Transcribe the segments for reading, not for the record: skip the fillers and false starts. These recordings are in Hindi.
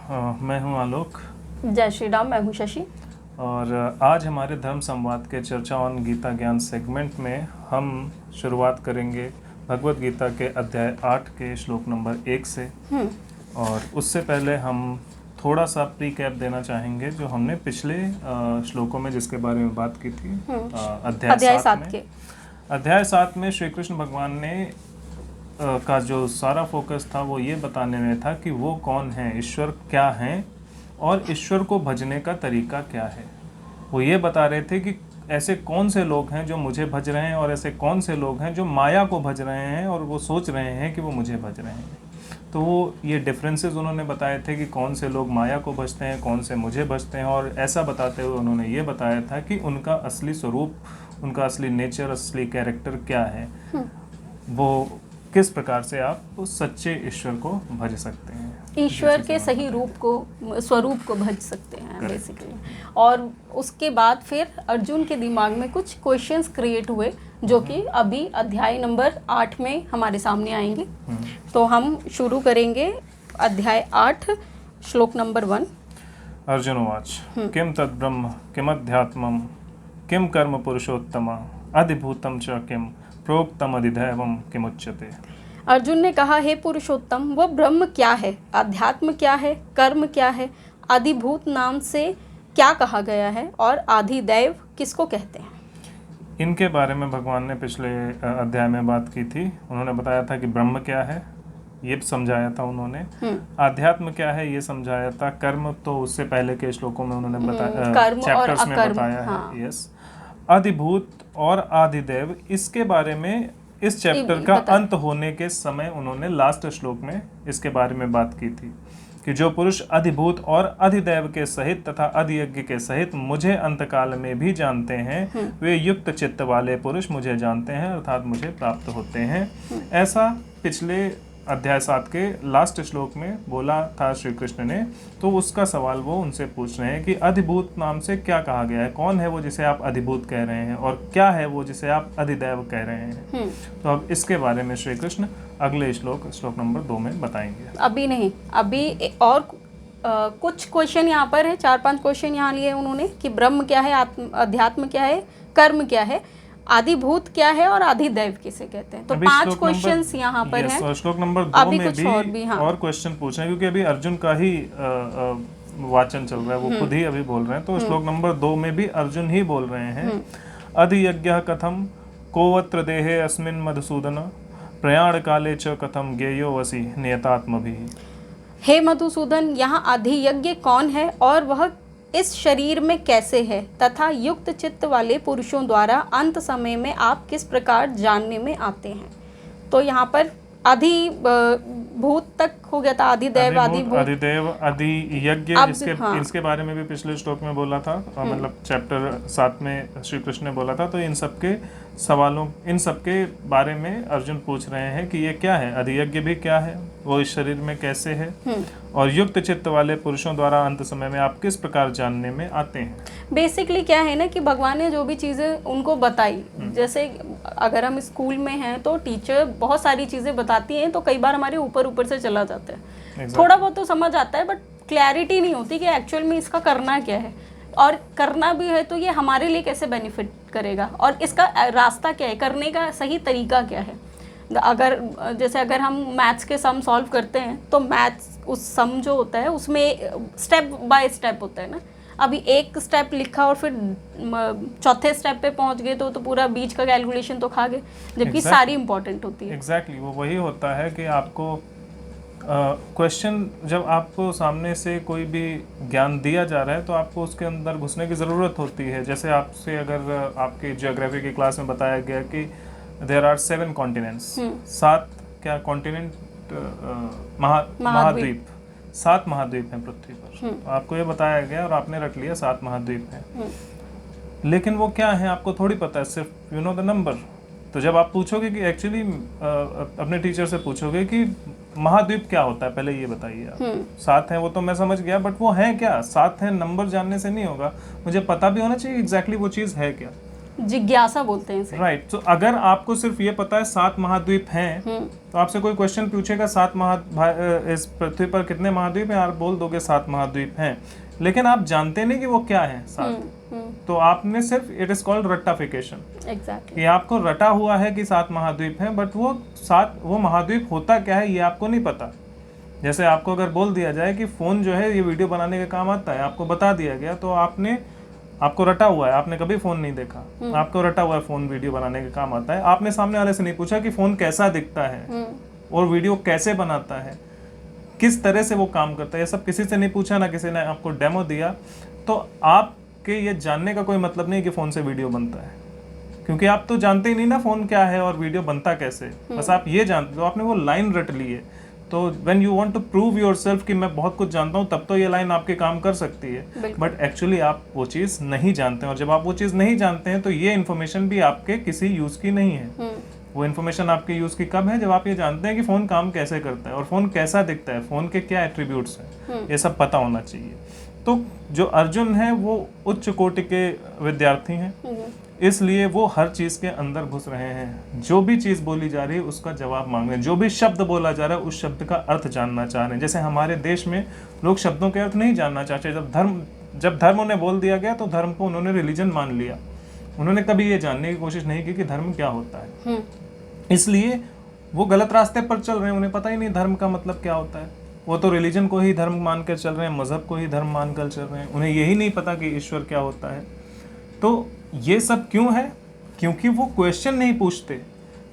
मैं हूं आलोक। जय श्री राम। मैं हूं शशि। और आज हमारे धर्म संवाद के चर्चा ऑन गीता ज्ञान सेगमेंट में हम शुरुआत करेंगे भगवत गीता के अध्याय 8 के श्लोक नंबर 1 से। और उससे पहले हम थोड़ा सा प्री कैप देना चाहेंगे जो हमने पिछले श्लोकों में जिसके बारे में बात की थी। अध्याय 7 में, अध्याय 7 में श्री कृष्ण भगवान ने का जो सारा फोकस था वो ये बताने में था कि वो कौन है, ईश्वर क्या है और ईश्वर को भजने का तरीका क्या है। वो ये बता रहे थे कि ऐसे कौन से लोग हैं जो मुझे भज रहे हैं और ऐसे कौन से लोग हैं जो माया को भज रहे हैं और वो सोच रहे हैं कि वो मुझे भज रहे हैं। तो वो ये डिफरेंसेस उन्होंने बताए थे कि कौन से लोग माया को भजते हैं, कौन से मुझे भजते हैं। और ऐसा बताते हुए उन्होंने ये बताया था कि उनका असली स्वरूप, उनका असली नेचर, असली कैरेक्टर क्या है, वो किस प्रकार से आप उस सच्चे ईश्वर को भज सकते हैं, ईश्वर के सही रूप को, स्वरूप को भज सकते हैं बेसिकली। और उसके बाद फिर अर्जुन के दिमाग में कुछ क्वेश्चंस क्रिएट हुए जो कि अभी अध्याय नंबर 8 में हमारे सामने आएंगे। तो हम शुरू करेंगे अध्याय 8 श्लोक नंबर 1। अर्जुन उवाच किम तद्ब्रह्म किमध्यात्मम किम कर्म पुरुषोत्तम अधिभूतम च किम प्रोक्तम अधिदैवम किमुच्यते। अर्जुन ने कहा, हे पुरुषोत्तम, वह ब्रह्म क्या है, अध्यात्म क्या है, कर्म क्या है, अधिभूत नाम से क्या कहा गया है और आधिदैव किसको कहते हैं। इनके बारे में भगवान ने पिछले अध्याय में बात की थी। उन्होंने बताया था कि ब्रह्म क्या है, ये समझाया था उन्होंने। आध्यात्म क्या है ये समझाया था। कर्म तो उससे पहले के श्लोकों में उन्होंने बताया, चैप्टर्स में बताया है। यस। अधिभूत और आधिदैव, इसके बारे में इस चैप्टर का अंत होने के समय उन्होंने लास्ट श्लोक में इसके बारे में बात की थी कि जो पुरुष अधिभूत और अधिदैव के सहित तथा अधियज्ञ के सहित मुझे अंतकाल में भी जानते हैं, वे युक्त चित्त वाले पुरुष मुझे जानते हैं अर्थात मुझे प्राप्त होते हैं। ऐसा पिछले अध्याय 7 के लास्ट श्लोक में बोला था श्री कृष्ण ने। तो उसका सवाल वो उनसे पूछ रहे हैं कि अधिभूत नाम से क्या कहा गया है, कौन है वो जिसे आप अधिभूत कह रहे हैं और क्या है वो जिसे आप अधिदैव कह रहे हैं। तो अब इसके बारे में श्री कृष्ण अगले श्लोक नंबर 2 में बताएंगे। अभी नहीं, अभी और कुछ क्वेश्चन यहाँ पर है, 4-5 क्वेश्चन यहाँ लिए उन्होंने कि ब्रह्म क्या है, अध्यात्म क्या है, कर्म क्या है, आदिभूत क्या है और आधिदैव किसे कहते हैं। तो 5 क्वेश्चंस यहाँ पर हैं। श्लोक नंबर 2 में भी और क्वेश्चन पूछे हैं क्योंकि अभी अर्जुन का ही वाचन चल रहा है, वो खुद ही अभी बोल रहे हैं। तो श्लोक नंबर 2 में भी अर्जुन ही बोल रहे हैं। अधियज्ञः कथम कोवत्र देहे अस्मिन् मधुसूदन प्रयाण काले च कथम ज्ञेयो वसि नियतात्मभिः। हे मधुसूदन, यहाँ अधियज्ञ कौन है और वह इस शरीर में कैसे है तथा युक्त चित्त वाले पुरुषों द्वारा अंत समय में आप किस प्रकार जानने में आते हैं। तो यहाँ पर अधिभूत तक हो गया था, अधिदैव, अधिदेव, अधियज्ञ, इसके बारे में भी पिछले श्लोक में बोला था, मतलब चैप्टर 7 में श्री कृष्ण ने बोला था। तो इन सबके सवालों, इन सबके बारे में अर्जुन पूछ रहे हैं कि ये क्या है, अधियज्ञ भी क्या है, वो इस शरीर में कैसे है और युक्त चित्त वाले पुरुषों द्वारा अंत समय में आप किस प्रकार जानने में आते हैं। बेसिकली क्या है ना कि भगवान ने जो भी चीज़ें उनको बताई, जैसे अगर हम स्कूल में हैं तो टीचर बहुत सारी चीज़ें बताती हैं तो कई बार हमारे ऊपर से चला जाता है। थोड़ा बहुत तो समझ आता है बट क्लैरिटी नहीं होती कि एक्चुअल में इसका करना क्या है, और करना भी है तो ये हमारे लिए कैसे बेनिफिट करेगा और इसका रास्ता क्या है, करने का सही तरीका क्या है। अगर हम मैथ्स के सम सॉल्व करते हैं तो मैथ्स उस सम जो होता है उसमें स्टेप बाय स्टेप होता है ना। अभी एक स्टेप लिखा और फिर चौथे स्टेप पे पहुंच गए तो पूरा बीच का कैलकुलेशन तो खा गए, जबकि सारी इंपॉर्टेंट होती है। एग्जैक्टली वो वही होता है कि आपको क्वेश्चन जब आपको सामने से कोई भी ज्ञान दिया जा रहा है तो आपको उसके अंदर घुसने की ज़रूरत होती है। जैसे आपसे अगर आपके जियोग्राफी की क्लास में बताया गया कि देयर आर 7 कॉन्टिनेंट्स, 7 क्या कॉन्टिनेंट, महाद्वीप, 7 महाद्वीप हैं पृथ्वी पर। तो आपको ये बताया गया और आपने रख लिया 7 महाद्वीप हैं, लेकिन वो क्या है आपको थोड़ी पता है, सिर्फ यू नो द नंबर। तो जब आप पूछोगे कि एक्चुअली अपने टीचर से पूछोगे कि महाद्वीप क्या होता है, पहले ये बताइए आप। 7 हैं वो तो मैं समझ गया, बट वो है क्या, 7 हैं नंबर जानने से नहीं होगा, मुझे पता भी होना चाहिए एग्जैक्टली वो चीज़ है क्या। जिज्ञासा बोलते हैं इसे। राइट। तो अगर आपको सिर्फ ये पता है 7 महाद्वीप हैं, तो आपसे कोई क्वेश्चन पूछेगा इस पृथ्वी पर कितने महाद्वीप हैं, आप बोल दोगे 7 महाद्वीप हैं, लेकिन आप जानते नहीं कि वो क्या है 7। तो आपने सिर्फ, इट इज कॉल्ड रट्टाफिकेशन। एग्जैक्टली। ये आपको रटा हुआ है कि 7 महाद्वीप हैं, बट वो महाद्वीप होता क्या है ये आपको नहीं पता। जैसे आपको अगर बोल दिया जाए कि फ़ोन जो है ये वीडियो बनाने के काम आता है, आपको बता दिया गया, तो आपको रटा हुआ है, आपने कभी फ़ोन नहीं देखा, आपको रटा हुआ है फ़ोन वीडियो बनाने के काम आता है। आपने सामने वाले से नहीं पूछा कि फ़ोन कैसा दिखता है और वीडियो कैसे बनाता है, किस तरह से वो काम करता है, ये सब किसी से नहीं पूछा, ना किसी ने आपको डेमो दिया। तो आपके ये जानने का कोई मतलब नहीं कि फ़ोन से वीडियो बनता है, क्योंकि आप तो जानते ही नहीं ना फ़ोन क्या है और वीडियो बनता कैसे। बस आप ये जानते हो, आपने वो लाइन रट ली है। तो when you want to prove yourself कि मैं बहुत कुछ जानता हूँ, तब तो ये लाइन आपके काम कर सकती है, बट एक्चुअली आप वो चीज़ नहीं जानते हैं। और जब आप वो चीज़ नहीं जानते हैं तो ये इन्फॉर्मेशन भी आपके किसी यूज़ की नहीं है। वो इन्फॉर्मेशन आपके यूज़ की कब है, जब आप ये जानते हैं कि फ़ोन काम कैसे करता है और फ़ोन कैसा दिखता है, फ़ोन के क्या एट्रीब्यूट्स हैं, ये सब पता होना चाहिए। तो जो अर्जुन है वो उच्च कोटि के विद्यार्थी हैं, इसलिए वो हर चीज़ के अंदर घुस रहे हैं। जो भी चीज़ बोली जा रही है उसका जवाब मांग रहे हैं, जो भी शब्द बोला जा रहा है उस शब्द का अर्थ जानना चाह रहे हैं। जैसे हमारे देश में लोग शब्दों के अर्थ नहीं जानना चाहते। जब धर्म उन्हें बोल दिया गया तो धर्म को उन्होंने रिलीजन मान लिया, उन्होंने कभी ये जानने की कोशिश नहीं की कि धर्म क्या होता है। इसलिए वो गलत रास्ते पर चल रहे हैं, उन्हें पता ही नहीं धर्म का मतलब क्या होता है। वो तो रिलीजन को ही धर्म मानकर चल रहे हैं, मजहब को ही धर्म मानकर चल रहे हैं, उन्हें यही नहीं पता कि ईश्वर क्या होता है। तो ये सब क्यों है? क्योंकि वो क्वेश्चन नहीं पूछते,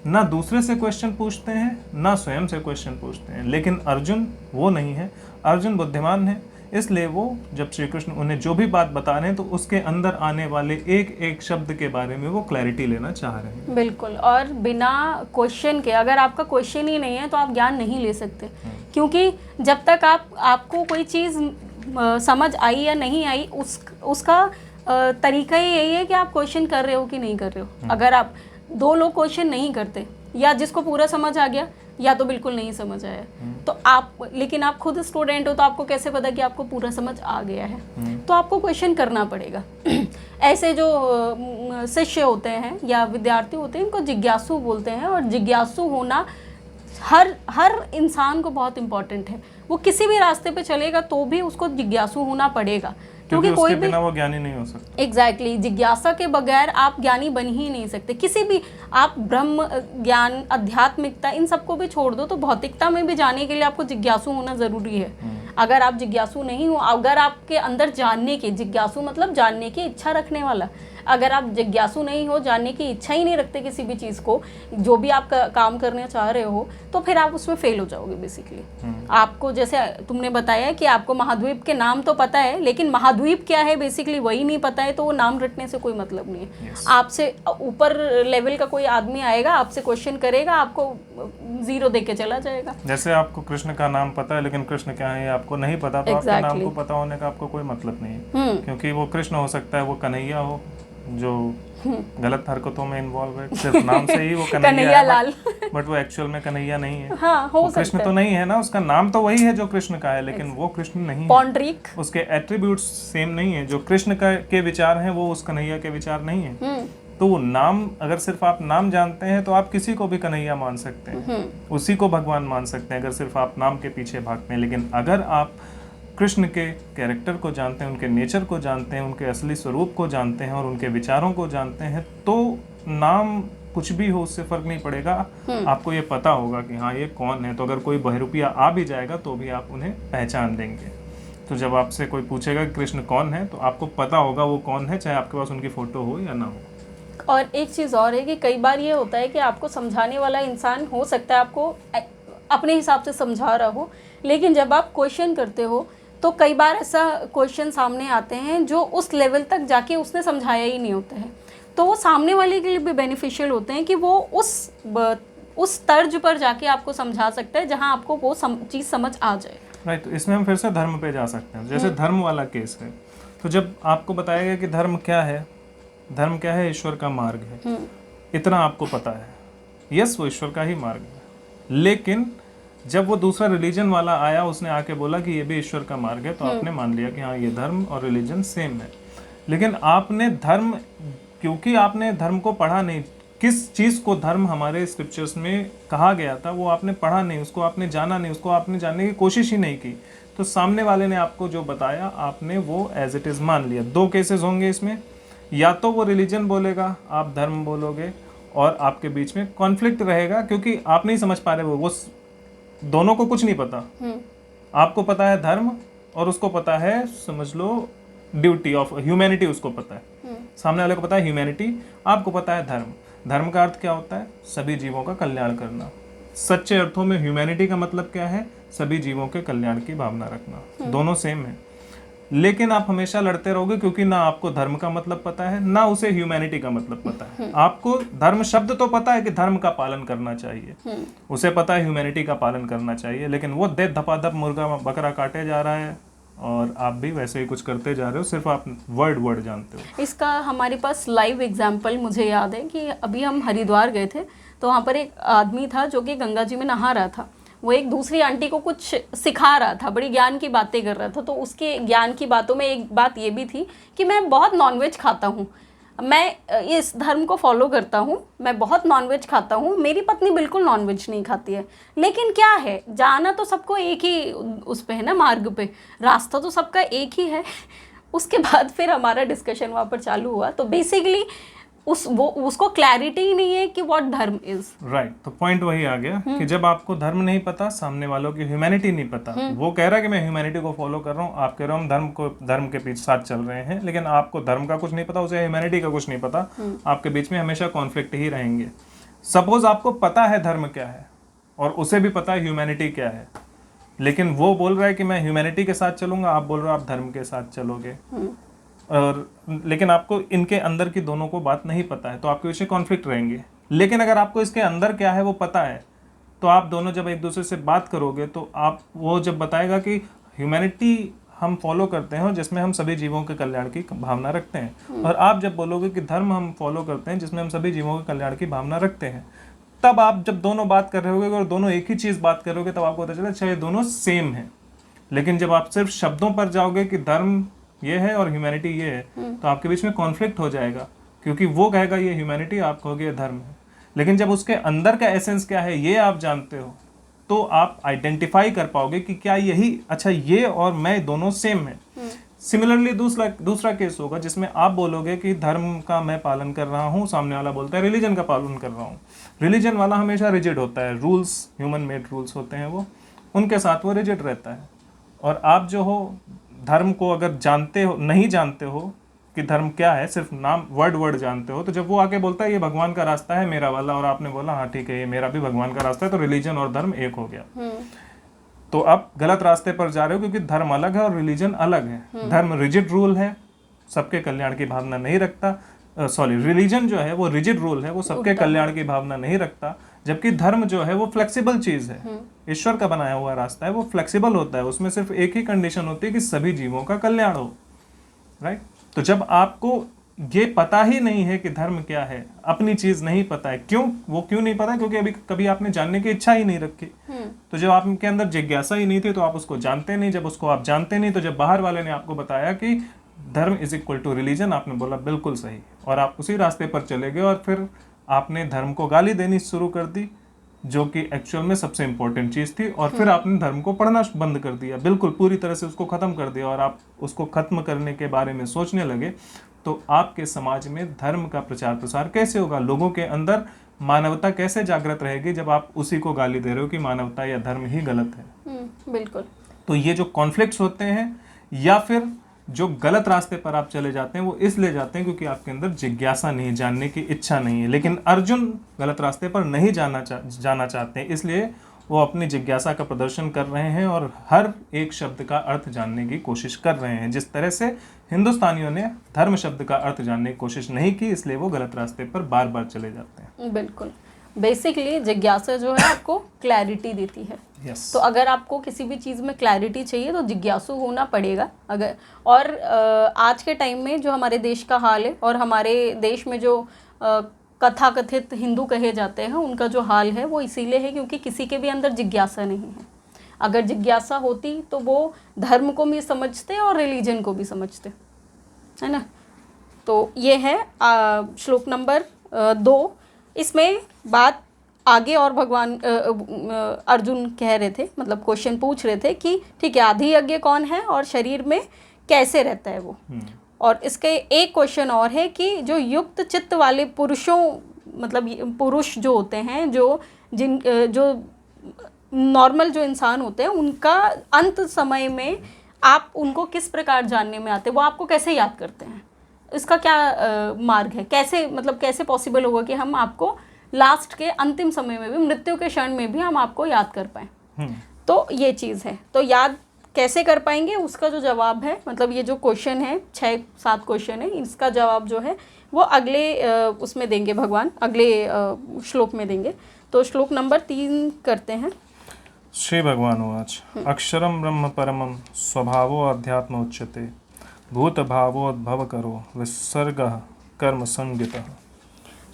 ना दूसरे से क्वेश्चन पूछते हैं, ना स्वयं से क्वेश्चन पूछते हैं। लेकिन अर्जुन वो नहीं है, अर्जुन बुद्धिमान है, इसलिए वो जब श्री कृष्ण उन्हें जो भी बात बता रहे हैं तो उसके अंदर आने वाले एक एक शब्द के बारे में वो क्लैरिटी लेना चाह रहे हैं। बिल्कुल। और बिना क्वेश्चन के, अगर आपका क्वेश्चन ही नहीं है तो आप ज्ञान नहीं ले सकते, क्योंकि जब तक आपको कोई चीज़ समझ आई या नहीं आई, उसका तरीका ही यही है कि आप क्वेश्चन कर रहे हो कि नहीं कर रहे हो। अगर आप 2 लोग क्वेश्चन नहीं करते, या जिसको पूरा समझ आ गया या तो बिल्कुल नहीं समझ आया, तो लेकिन आप खुद स्टूडेंट हो तो आपको कैसे पता कि आपको पूरा समझ आ गया है? तो आपको क्वेश्चन करना पड़ेगा। ऐसे जो शिष्य होते हैं या विद्यार्थी होते हैं, इनको जिज्ञासु बोलते हैं। और जिज्ञासु होना हर इंसान को बहुत इम्पोर्टेंट है। वो किसी भी रास्ते पे चलेगा तो भी उसको जिज्ञासु होना पड़ेगा, क्योंकि कोई भी बिना वो ज्ञानी नहीं हो सकता। एग्जैक्टली। जिज्ञासा के बगैर आप ज्ञानी बन ही नहीं सकते। किसी भी, आप ब्रह्म ज्ञान, आध्यात्मिकता, इन सबको भी छोड़ दो, तो भौतिकता में भी जाने के लिए आपको जिज्ञासु होना ज़रूरी है। अगर आप जिज्ञासु नहीं हो, अगर आपके अंदर जानने की, जिज्ञासु मतलब जानने की इच्छा रखने वाला, अगर आप जिज्ञासु नहीं हो, जानने की इच्छा ही नहीं रखते किसी भी चीज़ को, जो भी आप काम करने चाह रहे हो, तो फिर आप उसमें फेल हो जाओगे बेसिकली। आपको, जैसे तुमने बताया कि आपको महाद्वीप के नाम तो पता है, लेकिन महाद्वीप क्या है बेसिकली वही नहीं पता है, तो वो नाम रटने से कोई मतलब नहीं है। आपसे ऊपर लेवल का कोई आदमी आएगा, आपसे क्वेश्चन करेगा, आपको 0 दे के चला जाएगा। जैसे आपको कृष्ण का नाम पता है, लेकिन कृष्ण क्या है आपको नहीं पता, तो आपके नाम को पता होने का आपको कोई मतलब नहीं है, क्योंकि वो कृष्ण हो सकता है, वो कन्हैया हो जो गलत हरकतों में इन्वॉल्व है, सिर्फ नाम से ही वो कन्हैया लाल, बट वो एक्चुअल में कन्हैया नहीं है। हाँ, हो सकता कृष्ण तो नहीं है ना, उसका नाम तो वही है जो कृष्ण का है, लेकिन वो कृष्ण नहीं पौंडरीक, है, उसके एट्रीब्यूट्स सेम नहीं है। जो कृष्ण के विचार हैं वो उस कन्हैया के विचार नहीं है। तो वो नाम, अगर सिर्फ आप नाम जानते हैं तो आप किसी को भी कन्हैया मान सकते हैं, उसी को भगवान मान सकते हैं, अगर सिर्फ आप नाम के पीछे भागते हैं। लेकिन अगर आप कृष्ण के कैरेक्टर को जानते हैं, उनके नेचर को जानते हैं, उनके असली स्वरूप को जानते हैं और उनके विचारों को जानते हैं, तो नाम कुछ भी हो उससे फर्क नहीं पड़ेगा। आपको ये पता होगा कि हाँ ये कौन है। तो अगर कोई बहरूपिया आ भी जाएगा तो भी आप उन्हें पहचान देंगे। तो जब आपसे कोई पूछेगा कि कृष्ण कौन है, तो आपको पता होगा वो कौन है, चाहे आपके पास उनकी फ़ोटो हो या ना हो। और एक चीज़ और है कि कई बार ये होता है कि आपको समझाने वाला इंसान हो सकता है आपको अपने हिसाब से समझा रहा हो, लेकिन जब आप क्वेश्चन करते हो तो कई बार ऐसा क्वेश्चन सामने आते हैं जो उस लेवल तक जाके उसने समझाया ही नहीं होता है। तो वो सामने वाले के लिए भी बेनिफिशियल होते हैं कि वो उस तर्ज पर जाके आपको समझा सकता है जहां आपको वो चीज़ समझ आ जाए। राइट। तो इसमें हम फिर से धर्म पे जा सकते हैं। जैसे धर्म वाला केस है, तो जब आपको बताया गया कि धर्म क्या है, धर्म क्या है, ईश्वर का मार्ग है, इतना आपको पता है, यस वो ईश्वर का ही मार्ग है। लेकिन जब वो दूसरा रिलीजन वाला आया, उसने आके बोला कि ये भी ईश्वर का मार्ग है, तो आपने मान लिया कि हाँ ये धर्म और रिलीजन सेम है। लेकिन आपने धर्म क्योंकि आपने धर्म को पढ़ा नहीं, किस चीज़ को धर्म हमारे स्क्रिप्चर्स में कहा गया था वो आपने पढ़ा नहीं, उसको आपने जाना नहीं, उसको आपने जानने की कोशिश ही नहीं की, तो सामने वाले ने आपको जो बताया आपने वो एज इट इज़ मान लिया। दो केसेस होंगे इसमें, या तो वो रिलीजन बोलेगा, आप धर्म बोलोगे, और आपके बीच में कॉन्फ्लिक्ट रहेगा क्योंकि आप नहीं समझ पा रहे वो दोनों को कुछ नहीं पता। आपको पता है धर्म और उसको पता है, समझ लो, ड्यूटी ऑफ ह्यूमैनिटी उसको पता है। सामने वाले को पता है ह्यूमैनिटी, आपको पता है धर्म। धर्म का अर्थ क्या होता है? सभी जीवों का कल्याण करना। सच्चे अर्थों में ह्यूमैनिटी का मतलब क्या है? सभी जीवों के कल्याण की भावना रखना। दोनों सेम है, लेकिन आप हमेशा लड़ते रहोगे क्योंकि ना आपको धर्म का मतलब पता है, ना उसे ह्यूमैनिटी का मतलब पता है। आपको धर्म शब्द तो पता है कि धर्म का पालन करना चाहिए, उसे पता है ह्यूमैनिटी का पालन करना चाहिए, लेकिन वो दे धपाधप मुर्गा बकरा काटे जा रहा है और आप भी वैसे ही कुछ करते जा रहे हो, सिर्फ आप वर्ड जानते हो। इसका हमारे पास लाइव एग्जाम्पल मुझे याद है कि अभी हम हरिद्वार गए थे, तो वहाँ पर एक आदमी था जो कि गंगा जी में नहा रहा था। वो एक दूसरी आंटी को कुछ सिखा रहा था, बड़ी ज्ञान की बातें कर रहा था। तो उसके ज्ञान की बातों में एक बात ये भी थी कि मैं बहुत नॉनवेज खाता हूँ, मैं इस धर्म को फॉलो करता हूँ, मैं बहुत नॉनवेज खाता हूँ, मेरी पत्नी बिल्कुल नॉनवेज नहीं खाती है। लेकिन क्या है, जाना तो सबको एक ही उस पे है ना, मार्ग पे, रास्ता तो सबका एक ही है। उसके बाद फिर हमारा डिस्कशन वहाँ पर चालू हुआ। तो बेसिकली उसको क्लैरिटी ही नहीं है कि व्हाट धर्म इज। राइट, तो पॉइंट वही आ गया कि जब आपको धर्म नहीं पता, सामने वालों की ह्यूमैनिटी नहीं पता, वो कह रहा है कि मैं ह्यूमैनिटी को फॉलो कर रहा हूँ, आप कह रहे हो हम धर्म के पीछे साथ चल रहे हैं, लेकिन आपको धर्म का कुछ नहीं पता, उसे ह्यूमैनिटी का कुछ नहीं पता, आपके बीच में हमेशा कॉन्फ्लिक्ट ही रहेंगे। सपोज आपको पता है धर्म क्या है और उसे भी पता है ह्यूमैनिटी क्या है, लेकिन वो बोल रहा है कि मैं ह्यूमैनिटी के साथ चलूंगा, आप बोल रहे हो आप धर्म के साथ चलोगे, और लेकिन आपको इनके अंदर की दोनों को बात नहीं पता है, तो आपके बीच में कॉन्फ्लिक्ट रहेंगे। लेकिन अगर आपको इसके अंदर क्या है वो पता है, तो आप दोनों जब एक दूसरे से बात करोगे तो आप वो जब बताएगा कि ह्यूमैनिटी हम फॉलो करते हैं जिसमें हम सभी जीवों के कल्याण की भावना रखते हैं, और आप जब बोलोगे कि धर्म हम फॉलो करते हैं जिसमें हम सभी जीवों के कल्याण की भावना रखते हैं, तब आप जब दोनों बात कर रहे होगे और दोनों एक ही चीज़ बात करोगे, तब आपको पता चला अच्छा ये दोनों सेम है। लेकिन जब आप सिर्फ शब्दों पर जाओगे कि धर्म ये है और ह्यूमैनिटी ये है, तो आपके बीच में कॉन्फ्लिक्ट हो जाएगा, क्योंकि वो कहेगा ये ह्यूमैनिटी, आप कहोगे ये धर्म है। लेकिन जब उसके अंदर का एसेंस क्या है ये आप जानते हो, तो आप आइडेंटिफाई कर पाओगे कि क्या यही, अच्छा ये और मैं दोनों सेम है। सिमिलरली दूसरा केस होगा जिसमें आप बोलोगे कि धर्म का मैं पालन कर रहा हूँ, सामने वाला बोलता है रिलीजन का पालन कर रहा हूँ। रिलीजन वाला हमेशा रिजिड होता है, रूल्स ह्यूमन मेड रूल्स होते हैं वो, उनके साथ वो रिजिड रहता है। और आप जो हो धर्म को अगर जानते हो, नहीं जानते हो कि धर्म क्या है, सिर्फ नाम वर्ड जानते हो, तो जब वो आके बोलता है ये भगवान का रास्ता है मेरा वाला, और आपने बोला हाँ ठीक है ये मेरा भी भगवान का रास्ता है, तो रिलीजन और धर्म एक हो गया। तो आप गलत रास्ते पर जा रहे हो, क्योंकि धर्म अलग है और रिलीजन अलग है। धर्म रिजिड रूल है, सबके कल्याण की भावना नहीं रखता, रिलीजन जो है वो रिजिड रूल है, वो सबके कल्याण की भावना नहीं रखता, जबकि धर्म जो है वो फ्लेक्सिबल चीज है, ईश्वर का बनाया हुआ रास्ता है, वो फ्लेक्सिबल होता है, उसमें सिर्फ एक ही कंडीशन होती है कि सभी जीवों का कल्याण हो। राइट, तो जब आपको ये पता ही नहीं है कि धर्म क्या है, अपनी चीज नहीं पता है, क्यों नहीं पता? क्योंकि अभी कभी आपने जानने की इच्छा ही नहीं रखी। तो जब आपके अंदर जिज्ञासा ही नहीं थी तो आप उसको जानते नहीं, जब उसको आप जानते नहीं, तो जब बाहर वाले ने आपको बताया कि धर्म इज इक्वल टू रिलीजन, आपने बोला बिल्कुल सही, और आप उसी रास्ते पर चले गए, और फिर आपने धर्म को गाली देनी शुरू कर दी, जो कि एक्चुअल में सबसे इंपॉर्टेंट चीज थी, और फिर आपने धर्म को पढ़ना बंद कर दिया, बिल्कुल पूरी तरह से उसको खत्म कर दिया, और आप उसको खत्म करने के बारे में सोचने लगे। तो आपके समाज में धर्म का प्रचार प्रसार कैसे होगा? लोगों के अंदर मानवता कैसे जागृत रहेगी जब आप उसी को गाली दे रहे हो कि मानवता या धर्म ही गलत है? बिल्कुल। तो ये जो कॉन्फ्लिक्ट्स होते हैं या फिर जो गलत रास्ते पर आप चले जाते हैं, वो इसलिए जाते हैं क्योंकि आपके अंदर जिज्ञासा नहीं, जानने की इच्छा नहीं है। लेकिन अर्जुन गलत रास्ते पर नहीं जाना चाहते हैं, इसलिए वो अपनी जिज्ञासा का प्रदर्शन कर रहे हैं और हर एक शब्द का अर्थ जानने की कोशिश कर रहे हैं। जिस तरह से हिंदुस्तानियों ने धर्म शब्द का अर्थ जानने की कोशिश नहीं की, इसलिए वो गलत रास्ते पर बार बार चले जाते हैं। बिल्कुल, बेसिकली जिज्ञासा जो है आपको क्लैरिटी देती है। yes. तो अगर आपको किसी भी चीज़ में क्लैरिटी चाहिए तो जिज्ञासु होना पड़ेगा। अगर और आज के टाइम में जो हमारे देश का हाल है, और हमारे देश में जो कथाकथित हिंदू कहे जाते हैं, उनका जो हाल है वो इसीलिए है क्योंकि किसी के भी अंदर जिज्ञासा नहीं है। अगर जिज्ञासा होती तो वो धर्म को भी समझते और रिलीजन को भी समझते, है ना। तो ये है श्लोक नंबर 2। इसमें बात आगे और भगवान अर्जुन कह रहे थे, मतलब क्वेश्चन पूछ रहे थे कि ठीक है, आदि यज्ञ कौन है और शरीर में कैसे रहता है वो। और इसके एक क्वेश्चन और है कि जो युक्त चित्त वाले पुरुषों, मतलब पुरुष जो होते हैं, जो नॉर्मल जो इंसान होते हैं, उनका अंत समय में आप उनको किस प्रकार जानने में आते हैं, वो आपको कैसे याद करते हैं, इसका क्या मार्ग है, कैसे, मतलब कैसे पॉसिबल होगा कि हम आपको लास्ट के अंतिम समय में भी, मृत्यु के क्षण में भी हम आपको याद कर पाएँ। तो ये चीज़ है। तो याद कैसे कर पाएंगे, उसका जो जवाब है, मतलब ये जो क्वेश्चन है, 6-7 क्वेश्चन है, इसका जवाब जो है वो अगले उसमें देंगे भगवान, अगले श्लोक में देंगे। तो श्लोक नंबर 3 करते हैं। श्री भगवान उवाच अक्षरम ब्रह्म परमं स्वभावो अध्यात्म उच्यते भूत भावोद्भव करो विसर्गः कर्म संगितः।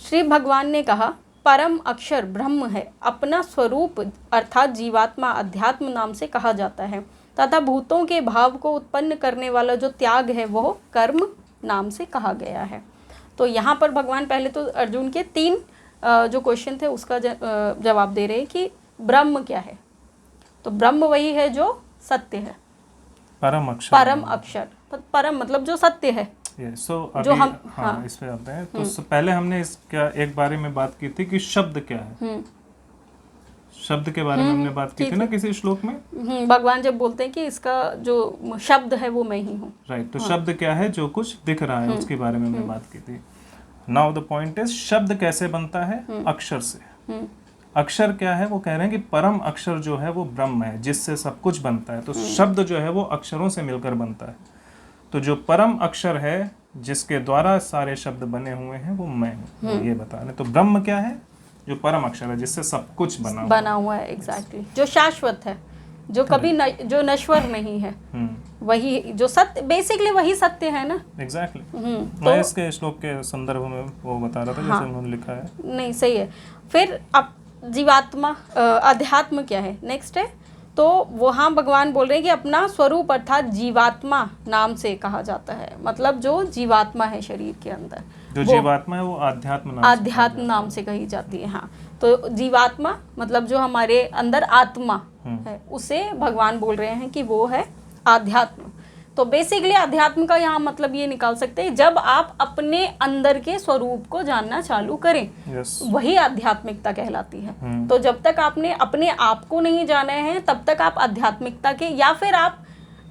श्री भगवान ने कहा, परम अक्षर ब्रह्म है, अपना स्वरूप अर्थात जीवात्मा अध्यात्म नाम से कहा जाता है, तथा भूतों के भाव को उत्पन्न करने वाला जो त्याग है वो कर्म नाम से कहा गया है। तो यहाँ पर भगवान पहले तो अर्जुन के 3 जो क्वेश्चन थे उसका जवाब दे रहे हैं कि ब्रह्म क्या है। तो ब्रह्म वही है जो सत्य है, परम अक्षर। परम अक्षर, परम मतलब जो सत्य है। अभी जो हम हाँ, इस पे आते हैं। तो पहले हमने इसका एक बारे में बात की थी कि शब्द क्या है। शब्द के बारे में हमने बात की थी ना किसी श्लोक में। भगवान जब बोलते हैं कि इसका जो शब्द है वो मैं ही हूँ। राइट। तो शब्द क्या है, जो कुछ दिख रहा है, उसके बारे में हमने बात की थी। नाउ द पॉइंट इज, शब्द कैसे बनता है? अक्षर से। अक्षर क्या है? वो कह रहे हैं कि परम अक्षर जो है वो ब्रह्म है, जिससे सब कुछ बनता है। तो शब्द जो है वो अक्षरों से मिलकर बनता है। तो जो परम अक्षर है जिसके द्वारा सारे शब्द बने हुए हैं वो मैं हूँ, ये बता रहे। तो ब्रह्म क्या है? जो परम अक्षर है जिससे सब कुछ बना हुआ है। एग्जैक्टली। जो शाश्वत है, जो कभी जो नश्वर नहीं है, वही जो सत्य, बेसिकली वही सत्य है ना। एग्जैक्टली। मैं इसके श्लोक के संदर्भ में वो बता रहा था जैसे उन्होंने लिखा है। नहीं, सही है। फिर अब जीवात्मा अध्यात्म क्या है, नेक्स्ट है। तो वहाँ भगवान बोल रहे हैं कि अपना स्वरूप अर्थात जीवात्मा नाम से कहा जाता है, मतलब जो जीवात्मा है शरीर के अंदर, जो जीवात्मा है वो आध्यात्म नाम से कही जाती है। हाँ, तो जीवात्मा मतलब जो हमारे अंदर आत्मा है, उसे भगवान बोल रहे हैं कि वो है आध्यात्म। तो बेसिकली अध्यात्म का यहाँ मतलब ये निकाल सकते हैं, जब आप अपने अंदर के स्वरूप को जानना चालू करें, वही आध्यात्मिकता कहलाती है। तो जब तक आपने अपने आप को नहीं जाना है, तब तक आप आध्यात्मिकता के, या फिर आप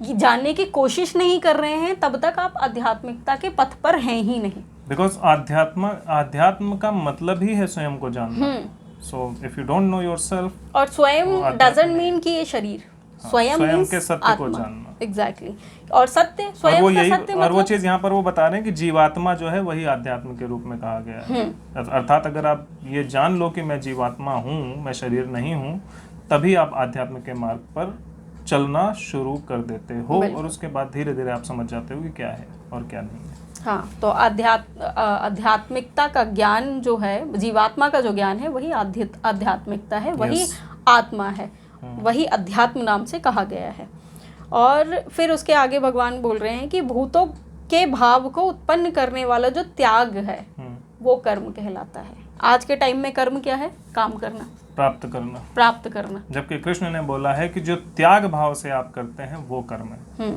जानने की कोशिश नहीं कर रहे हैं, तब तक आप आध्यात्मिकता के पथ पर हैं ही नहीं। बिकॉज आध्यात्म का मतलब ही है स्वयं को जानना। So if you don't know yourself, और स्वयं डजंट मीन कि ये शरीर, स्वयं के सत्य को जानना। एग्जैक्टली। और सत्य स्वयं का सत्य, और वो चीज यहाँ पर वो बता रहे हैं कि जीवात्मा जो है वही आध्यात्म के रूप में कहा गया है। अर्थात अगर आप ये जान लो कि मैं जीवात्मा हूँ, मैं शरीर नहीं हूँ, तभी आप आध्यात्म के मार्ग पर चलना शुरू कर देते हो, और उसके बाद धीरे धीरे आप समझ जाते हो कि क्या है और क्या नहीं है। हाँ, तो आध्यात्मिकता का ज्ञान जो है, जीवात्मा का जो ज्ञान है, वही आध्यात्मिकता है, वही आत्मा है, वही अध्यात्म नाम से कहा गया है। और फिर उसके आगे भगवान बोल रहे हैं कि भूतों के भाव को उत्पन्न करने वाला जो त्याग है वो कर्म कहलाता है। आज के टाइम में कर्म क्या है? काम करना, प्राप्त करना। जबकि कृष्ण ने बोला है कि जो त्याग भाव से आप करते हैं वो कर्म है।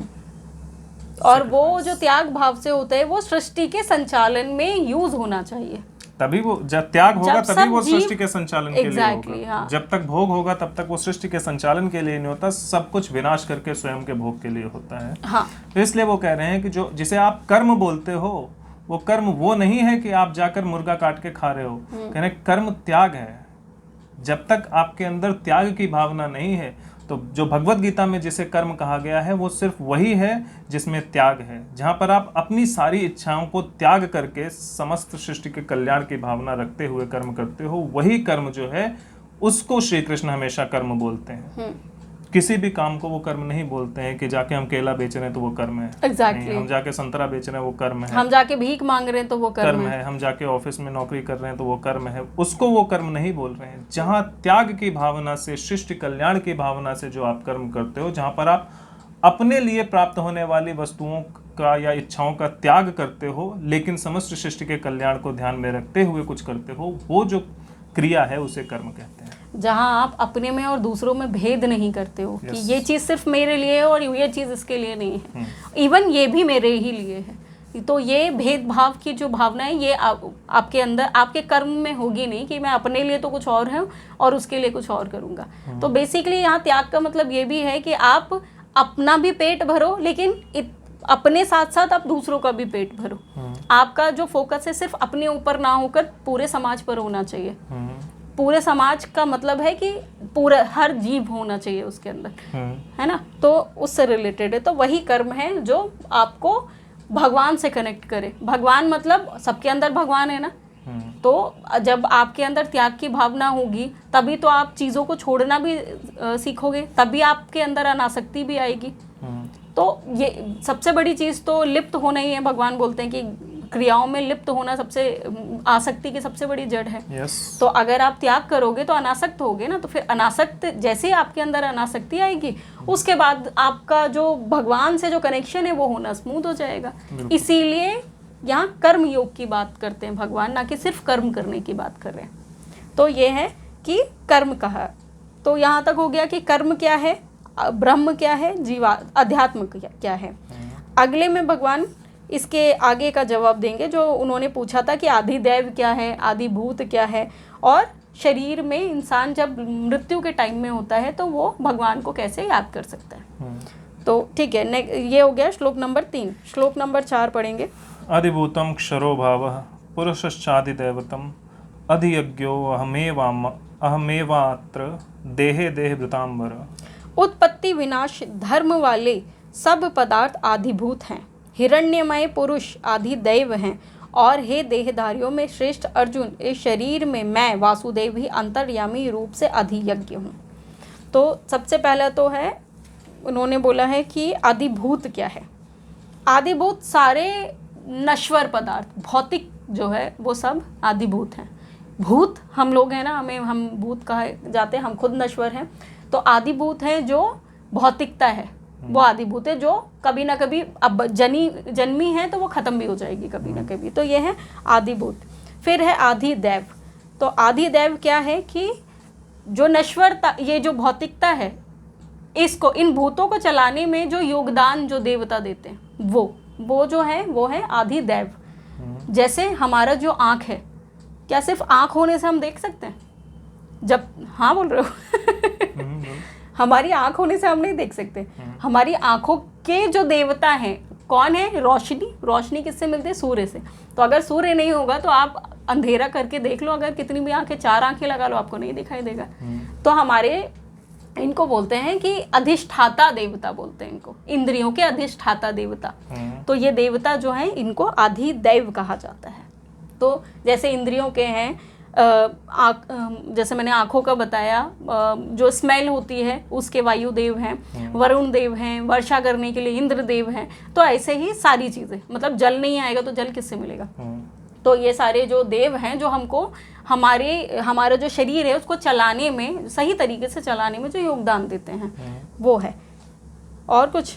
और वो जो त्याग भाव से होता है वो सृष्टि के संचालन में यूज होना चाहिए। तभी वो जब त्याग होगा तभी वो सृष्टि के संचालन के लिए होगा। हाँ। जब तक भोग होगा तब तक वो सृष्टि के संचालन के लिए नहीं होता, सब कुछ विनाश करके स्वयं के भोग के लिए होता है। हाँ। तो इसलिए वो कह रहे हैं कि जो जिसे आप कर्म बोलते हो, वो कर्म वो नहीं है कि आप जाकर मुर्गा काट के खा रहे हो। कह रहे कर्म त्याग है। जब तक आपके अंदर त्याग की भावना नहीं है, तो जो भगवत गीता में जिसे कर्म कहा गया है वो सिर्फ वही है जिसमें त्याग है। जहाँ पर आप अपनी सारी इच्छाओं को त्याग करके समस्त सृष्टि के कल्याण की भावना रखते हुए कर्म करते हो, वही कर्म जो है उसको श्री कृष्ण हमेशा कर्म बोलते हैं। किसी भी काम को वो कर्म नहीं बोलते हैं कि जाके हम केला बेच रहे हैं तो वो कर्म है। Exactly. हम जाके संतरा बेच रहे हैं वो कर्म है। हम जाके भीख मांग रहे हैं तो वो कर्म है। हम जाके ऑफिस में नौकरी कर रहे हैं तो वो कर्म है। उसको वो कर्म नहीं बोल रहे हैं। जहाँ त्याग की भावना से, सृष्टि कल्याण की भावना से जो आप कर्म करते हो, जहाँ पर आप अपने लिए प्राप्त होने वाली वस्तुओं का या इच्छाओं का त्याग करते हो, लेकिन समस्त सृष्टि के कल्याण को ध्यान में रखते हुए कुछ करते हो, वो जो क्रिया है उसे कर्म कहते हैं। जहाँ आप अपने में और दूसरों में भेद नहीं करते हो कि ये चीज़ सिर्फ मेरे लिए है और ये चीज़ इसके लिए नहीं है, इवन ये भी मेरे ही लिए है। तो ये भेदभाव की जो भावना है ये आपके अंदर, आपके कर्म में होगी नहीं कि मैं अपने लिए तो कुछ और है और उसके लिए कुछ और करूँगा। तो बेसिकली यहाँ त्याग का मतलब ये भी है कि आप अपना भी पेट भरो, लेकिन अपने साथ साथ आप दूसरों का भी पेट भरो। आपका जो फोकस है सिर्फ अपने ऊपर ना होकर पूरे समाज पर होना चाहिए। पूरे समाज का मतलब है कि पूरा हर जीव होना चाहिए उसके अंदर, है ना। तो उससे रिलेटेड है। तो वही कर्म है जो आपको भगवान से कनेक्ट करे। भगवान मतलब सबके अंदर भगवान है ना। तो जब आपके अंदर त्याग की भावना होगी तभी तो आप चीज़ों को छोड़ना भी सीखोगे, तभी आपके अंदर अनासक्ति भी आएगी। तो ये सबसे बड़ी चीज़ तो लिप्त होना ही है। भगवान बोलते हैं कि क्रियाओं में लिप्त होना सबसे आसक्ति की सबसे बड़ी जड़ है। तो अगर आप त्याग करोगे तो अनासक्त होगे ना। तो फिर अनासक्त, जैसे ही आपके अंदर अनासक्ति आएगी उसके बाद आपका जो भगवान से जो कनेक्शन है वो होना स्मूथ हो जाएगा। इसीलिए यहाँ कर्म योग की बात करते हैं भगवान, ना कि सिर्फ कर्म करने की बात कर रहे हैं। तो ये है कि कर्म कहा। तो यहाँ तक हो गया कि कर्म क्या है, ब्रह्म क्या है, जीवा अध्यात्म क्या है। अगले में भगवान इसके आगे का जवाब देंगे जो उन्होंने पूछा था कि आदिदेव क्या है, आदिभूत क्या है, और शरीर में इंसान जब मृत्यु के टाइम में होता है तो वो भगवान को कैसे याद कर सकता है। तो ठीक है, ये हो गया श्लोक नंबर 3। श्लोक नंबर 4 पढ़ेंगे। अधिभूतम क्षरो भावः पुरुषश्चादिदैवतम अधियज्ञो अहमेवात्र देहे देहभृतांबर। उत्पत्ति विनाश धर्म वाले सब पदार्थ आदिभूत हैं, हिरण्यमय पुरुष आदि दैव हैं, और हे देहधारियों में श्रेष्ठ अर्जुन, इस शरीर में मैं वासुदेव ही अंतर्यामी रूप से अधियज्ञ हूँ। तो सबसे पहला तो है, उन्होंने बोला है कि आदिभूत क्या है। आदिभूत सारे नश्वर पदार्थ, भौतिक जो है वो सब आदिभूत हैं। भूत हम लोग हैं ना, हम भूत कहे जाते हैं, हम खुद नश्वर हैं। तो आदिभूत है जो भौतिकता है वो आदिभूत है, जो कभी ना कभी अब जन्मी है तो वो खत्म भी हो जाएगी कभी ना कभी। तो ये है आदिभूत। फिर है आदिदेव। तो आदिदेव क्या है कि जो नश्वरता, ये जो भौतिकता है, इसको, इन भूतों को चलाने में जो योगदान जो देवता देते हैं वो जो है वो है आदिदेव। जैसे हमारा जो आँख है, क्या सिर्फ आँख होने से हम देख सकते हैं? जब हाँ बोल रहे हो हमारी आँख होने से हम नहीं देख सकते। हमारी आँखों के जो देवता हैं कौन है? रोशनी किससे मिलती है? सूर्य से। तो अगर सूर्य नहीं होगा तो आप अंधेरा करके देख लो, अगर कितनी भी आँखें, 4 आँखें लगा लो, आपको नहीं दिखाई देगा। तो हमारे इनको बोलते हैं कि अधिष्ठाता देवता बोलते हैं इनको, इंद्रियों के अधिष्ठाता देवता। तो ये देवता जो है इनको आदिदेव कहा जाता है। तो जैसे इंद्रियों के हैं, जैसे मैंने आँखों का बताया, जो स्मेल होती है उसके वायुदेव हैं, वरुण देव हैं, वर्षा करने के लिए इंद्र देव हैं। तो ऐसे ही सारी चीज़ें, मतलब जल नहीं आएगा तो जल किससे मिलेगा? तो ये सारे जो देव हैं जो हमको हमारा जो शरीर है उसको चलाने में, सही तरीके से चलाने में जो योगदान देते हैं वो है। और कुछ?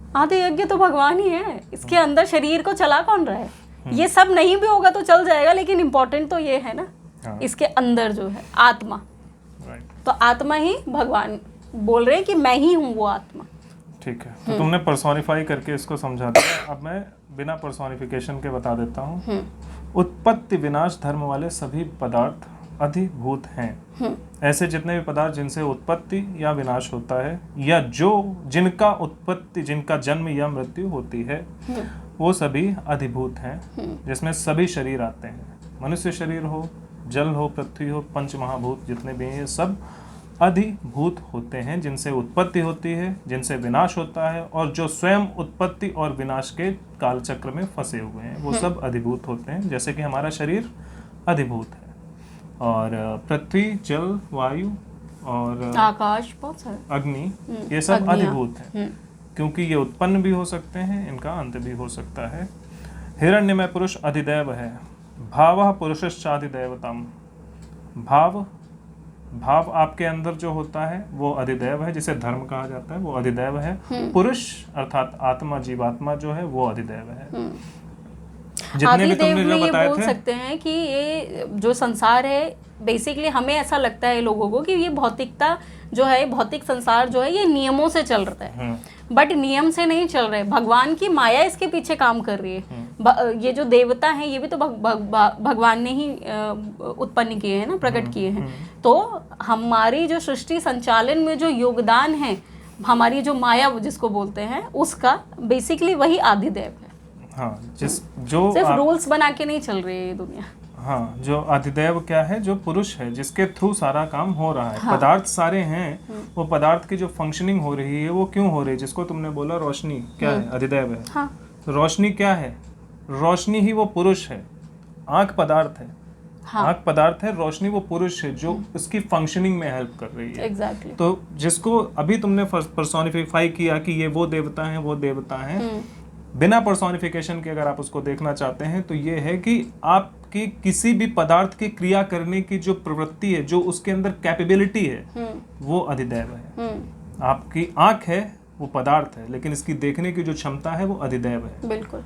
आदियज्ञ तो भगवान ही है। इसके अंदर शरीर को चला कौन रहा है? ये सब नहीं भी होगा तो चल जाएगा, लेकिन इम्पोर्टेंट तो ये है ना, इसके अंदर जो है आत्मा। तो आत्मा ही भगवान बोल रहे हैं कि मैं ही हूँ वो आत्मा। ठीक है, तो तुमने पर्सोनिफाई करके इसको समझा दिया। अब मैं बिना पर्सोनिफिकेशन के बता देता हूँ। उत्पत्ति विनाश धर्म वाले सभी पदार्थ अधिभूत हैं। ऐसे जितने भी पदार्थ जिनसे उत्पत्ति या विनाश होता है, या जिनका जन्म या मृत्यु होती है, वो सभी अधिभूत हैं, जिसमें सभी शरीर आते हैं। मनुष्य शरीर हो, जल हो, पृथ्वी हो, पंच महाभूत जितने भी हैं, ये सब अधिभूत होते हैं, जिनसे उत्पत्ति होती है, जिनसे विनाश होता है, और जो स्वयं उत्पत्ति और विनाश के कालचक्र में फंसे हुए हैं वो सब अधिभूत होते हैं। जैसे कि हमारा शरीर अधिभूत है, और पृथ्वी, जल, वायु और आकाश, बहुत सारे, अग्नि, ये सब अधिभूत हैं, क्योंकि ये उत्पन्न भी हो सकते हैं, इनका अंत भी हो सकता है। हिरण्यमय पुरुष अधिदैव है। भावः पुरुषश्चाधिदैवतम। भाव भाव आपके अंदर जो होता है वो अधिदैव है, जिसे धर्म कहा जाता है, वो अधिदैव है। पुरुष अर्थात आत्मा, जीवात्मा जो है वो अधिदैव है। जितने भी तुमने जो ये बताए बोल थे, सकते हैं कि ये जो संसार है, बेसिकली हमें ऐसा लगता है लोगों को कि ये भौतिकता जो है, भौतिक संसार जो है ये नियमों से चल रहा है, बट नियम से नहीं चल रहे। भगवान की माया इसके पीछे काम कर रही है। ये जो देवता हैं ये भी तो भगवान ने ही उत्पन्न किए हैं ना, प्रकट किए हैं। तो हमारी जो सृष्टि संचालन में जो योगदान है, हमारी जो माया जिसको बोलते हैं, उसका बेसिकली वही आदिदेव है। हाँ, जो सिर्फ रूल्स बना के नहीं चल रही है ये दुनिया। हाँ, जो अधिदैव क्या है, जो पुरुष है, जिसके थ्रू सारा काम हो रहा है। हाँ। पदार्थ सारे हैं, वो पदार्थ की जो फंक्शनिंग हो रही है वो क्यों हो रही है? जिसको तुमने बोला रोशनी क्या है, अधिदैव है। हाँ। तो रोशनी क्या है? रोशनी ही वो पुरुष है। आंख पदार्थ है। हाँ। आंख पदार्थ है, रोशनी वो पुरुष है जो उसकी फंक्शनिंग में हेल्प कर रही है। Exactly. तो जिसको अभी तुमने पर्सोनिफाई किया कि ये वो देवता है, वो देवता है, बिना पर्सोनिफिकेशन के अगर आप उसको देखना चाहते हैं तो ये है कि आपकी किसी भी पदार्थ की क्रिया करने की जो प्रवृत्ति है, जो उसके अंदर कैपेबिलिटी है, वो अधिदैव है। आपकी आंख है वो पदार्थ है, लेकिन इसकी देखने की जो क्षमता है वो अधिदैव है। बिल्कुल।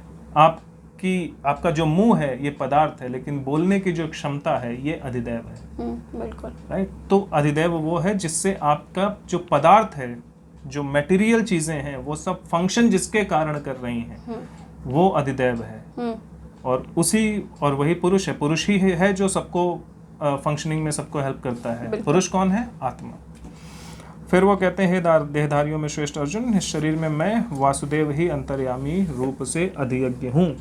आपका जो मुंह है ये पदार्थ है, लेकिन बोलने की जो क्षमता है ये अधिदैव है। बिल्कुल। राइट। तो अधिदैव वो है जिससे आपका जो पदार्थ है, जो मटेरियल चीजें हैं, वो सब फंक्शन जिसके कारण कर रही हैं, वो अधिदैव है। और वही पुरुष है। पुरुष ही है जो सबको फंक्शनिंग में सबको हेल्प करता है। पुरुष कौन है? आत्मा। फिर वो कहते हैं, देहधारियों में श्रेष्ठ अर्जुन, इस शरीर में मैं वासुदेव ही अंतर्यामी रूप से अधियज्ञ हूँ।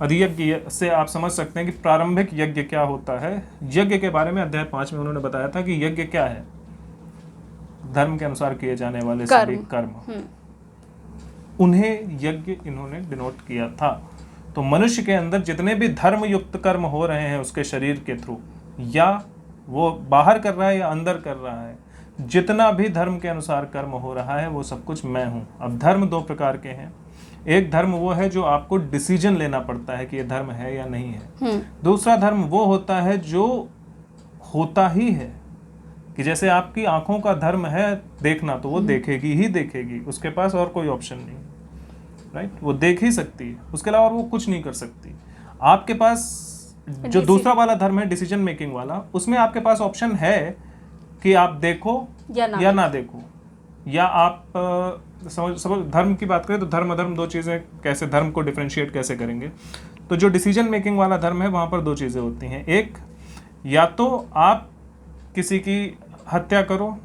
अधियज्ञ से आप समझ सकते हैं कि प्रारंभिक यज्ञ क्या होता है। यज्ञ के बारे में अध्याय 5 में उन्होंने बताया था कि यज्ञ क्या है, धर्म के अनुसार किए जाने वाले सभी कर्म, उन्हें यज्ञ इन्होंने डिनोट किया था। तो मनुष्य के अंदर जितने भी धर्म युक्त कर्म हो रहे हैं उसके शरीर के थ्रू, या वो बाहर कर रहा है या अंदर कर रहा है, जितना भी धर्म के अनुसार कर्म हो रहा है वो सब कुछ मैं हूँ। अब धर्म 2 प्रकार के हैं। एक धर्म वो है जो आपको डिसीजन लेना पड़ता है कि ये धर्म है या नहीं है। दूसरा धर्म वो होता है जो होता ही है, कि जैसे आपकी आंखों का धर्म है देखना, तो वो देखेगी ही देखेगी, उसके पास और कोई ऑप्शन नहीं। राइट। वो देख ही सकती है, उसके अलावा वो कुछ नहीं कर सकती। आपके पास जो दूसरा वाला धर्म है, डिसीजन मेकिंग वाला, उसमें आपके पास ऑप्शन है कि आप देखो या ना देखो, या आप समझ धर्म की बात करें तो धर्म अधर्म 2 चीज़ें, कैसे धर्म को डिफरेंशिएट कैसे करेंगे। तो जो डिसीजन मेकिंग वाला धर्म है वहाँ पर 2 चीज़ें होती हैं। एक, या तो आप किसी की हत्या करो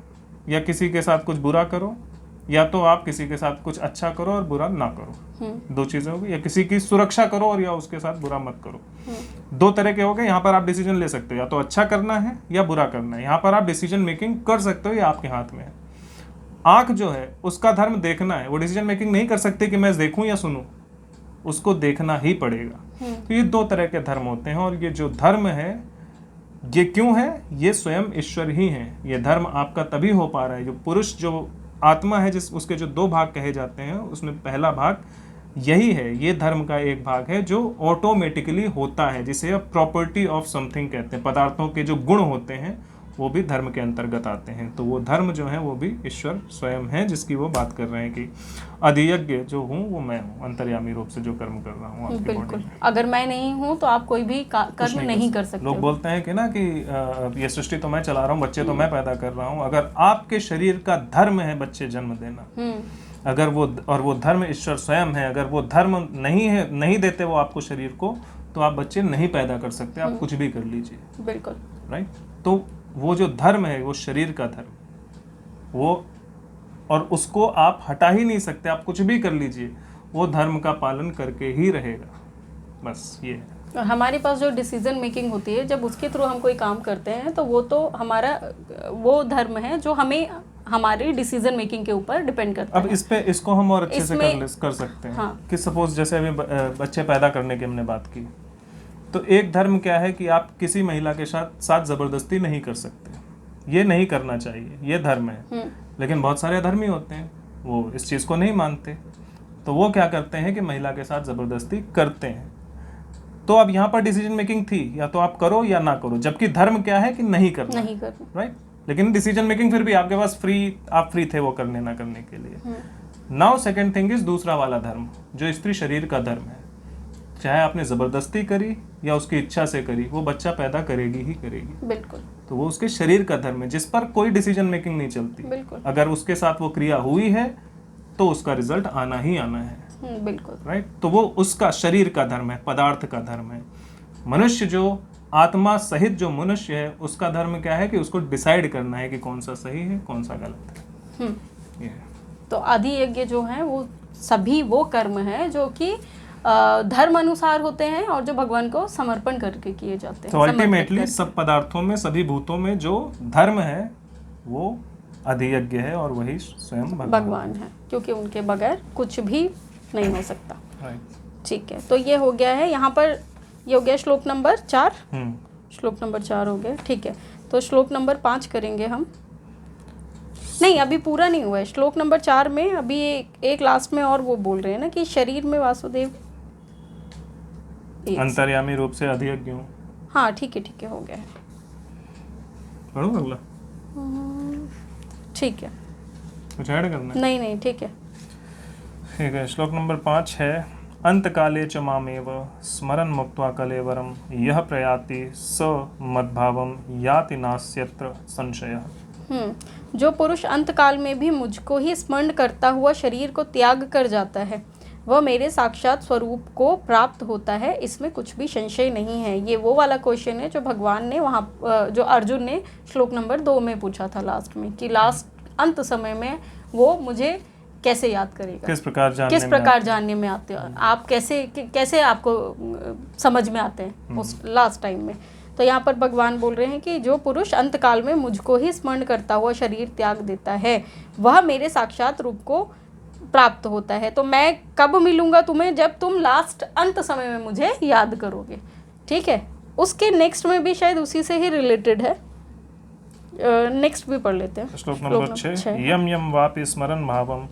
या किसी के साथ कुछ बुरा करो, या तो आप किसी के साथ कुछ अच्छा करो और बुरा ना करो। 2 चीज़ें हो गई। या किसी की सुरक्षा करो और या उसके साथ बुरा मत करो। 2 तरह के हो गए। यहाँ पर आप डिसीजन ले सकते हो, या तो अच्छा करना है या बुरा करना है। यहाँ पर आप डिसीजन मेकिंग कर सकते हो, ये आपके हाथ में है। आँख जो है उसका धर्म देखना है, वो डिसीजन मेकिंग नहीं कर सकते कि मैं देखूं या सुनूं, उसको देखना ही पड़ेगा। तो ये 2 तरह के धर्म होते हैं। और ये जो धर्म है ये क्यों है? ये स्वयं ईश्वर ही है। ये धर्म आपका तभी हो पा रहा है, जो पुरुष, जो आत्मा है, जिस उसके जो 2 भाग कहे जाते हैं, उसमें पहला भाग यही है। ये धर्म का एक भाग है जो ऑटोमेटिकली होता है, जिसे अब प्रॉपर्टी ऑफ समथिंग कहते हैं। पदार्थों के जो गुण होते हैं वो भी धर्म के अंतर्गत आते हैं। तो वो धर्म जो है वो भी ईश्वर स्वयं है, जिसकी वो बात कर रहे हैं कि अधियज्ञ जो हूँ वो मैं हूँ, अंतर्यामी रूप से जो कर्म कर रहा हूँ आपकी बॉडी में। अगर मैं नहीं हूँ तो आप कोई भी कर्म नहीं कर सकते। लोग बोलते हैं कि ना कि ये सृष्टि तो मैं चला रहा हूँ, बच्चे तो मैं पैदा कर रहा हूँ। अगर आपके शरीर का धर्म है बच्चे जन्म देना, अगर वो धर्म ईश्वर स्वयं है, अगर वो धर्म नहीं है, नहीं देते वो आपको शरीर को, तो आप बच्चे नहीं पैदा कर सकते। आप कुछ भी कर लीजिए। बिल्कुल। राइट। तो वो जो धर्म है वो शरीर का धर्म, वो, और उसको आप हटा ही नहीं सकते। आप कुछ भी कर लीजिए, वो धर्म का पालन करके ही रहेगा। बस ये है। और हमारे पास जो डिसीजन मेकिंग होती है, जब उसके थ्रू हम कोई काम करते हैं तो वो तो हमारा वो धर्म है जो हमें हमारी डिसीजन मेकिंग के ऊपर डिपेंड करता है। अब इसको हम और अच्छे से कर सकते हैं। हाँ। कि सपोज जैसे अभी बच्चे पैदा करने की हमने बात की, तो एक धर्म क्या है कि आप किसी महिला के साथ जबरदस्ती नहीं कर सकते, ये नहीं करना चाहिए, ये धर्म है। लेकिन बहुत सारे धर्मी होते हैं वो इस चीज़ को नहीं मानते, तो वो क्या करते हैं कि महिला के साथ जबरदस्ती करते हैं। तो अब यहाँ पर डिसीजन मेकिंग थी, या तो आप करो या ना करो, जबकि धर्म क्या है कि नहीं करना। राइट। लेकिन डिसीजन मेकिंग फिर भी आपके पास आप फ्री थे वो करने ना करने के लिए। नाउ सेकंड थिंग इज दूसरा वाला धर्म, जो स्त्री शरीर का धर्म है। चाहे आपने जबरदस्ती करी या उसकी इच्छा से करी, वो बच्चा पैदा करेगी ही करेगी। बिल्कुल। तो वो उसके शरीर का धर्म है, जिस पर कोई डिसीजन मेकिंग नहीं चलती। बिल्कुल। अगर उसके साथ वो क्रिया हुई है तो उसका रिजल्ट आना ही आना है। बिल्कुल। राइट। तो वो उसका शरीर का धर्म है, पदार्थ का धर्म है। मनुष्य जो आत्मा सहित जो मनुष्य है, उसका धर्म क्या है कि उसको डिसाइड करना है कि कौन सा सही है कौन सा गलत है। ये है। तो आदि यज्ञ जो है वो सभी वो कर्म है जो कि धर्म अनुसार होते हैं और जो भगवान को समर्पण करके किए जाते हैं। तो अल्टीमेटली सब पदार्थों में, सभी भूतों में जो धर्म है वो अधियज्ञ है और वही स्वयं भगवान है, क्योंकि उनके बगैर कुछ भी नहीं हो सकता। राइट। ठीक है, तो ये हो गया है यहाँ पर, ये हो गया श्लोक नंबर 4। श्लोक नंबर 4 हो गया। ठीक है, तो श्लोक नंबर 5 करेंगे हम। नहीं, अभी पूरा नहीं हुआ है। श्लोक नंबर 4 में अभी एक लास्ट में और वो बोल रहे हैं ना कि शरीर में वासुदेव अंतर्यामी रूप से अधियज्ञ हूँ। हाँ ठीक है, हो गया है। पढ़ो अगला। ठीक है, कुछ ऐड करना है? नहीं ठीक है। ठीक है, श्लोक नंबर 5 है, अंत काले च मामेव स्मरन् मुक्त्वा कलेवरम यह प्रयाति स मद्भावम याति नास्यत्र संशयः। जो पुरुष अंत काल में भी मुझको ही स्मरण करता हुआ शरीर को त्याग कर जाता है, वह मेरे साक्षात स्वरूप को प्राप्त होता है, इसमें कुछ भी संशय नहीं है। ये वो वाला क्वेश्चन है जो भगवान ने वहाँ, जो अर्जुन ने श्लोक नंबर 2 में पूछा था लास्ट में, कि लास्ट अंत समय में वो मुझे कैसे याद करेगा, किस प्रकार जानने में आते हो आप, कैसे आपको समझ में आते हैं उस लास्ट टाइम में। तो यहाँ पर भगवान बोल रहे हैं कि जो पुरुष अंत काल में मुझको ही स्मरण करता हुआ शरीर त्याग देता है, वह मेरे साक्षात रूप को प्राप्त होता है। तो मैं कब मिलूंगा तुम्हें? जब तुम लास्ट अंत समय में मुझे याद करोगे। ठीक है, उसके नेक्स्ट में भी शायद उसी से ही रिलेटेड है। नेक्स्ट भी पढ़ लेते हैं। श्लोक नंबर 6, यम यम वापि स्मरन् भावम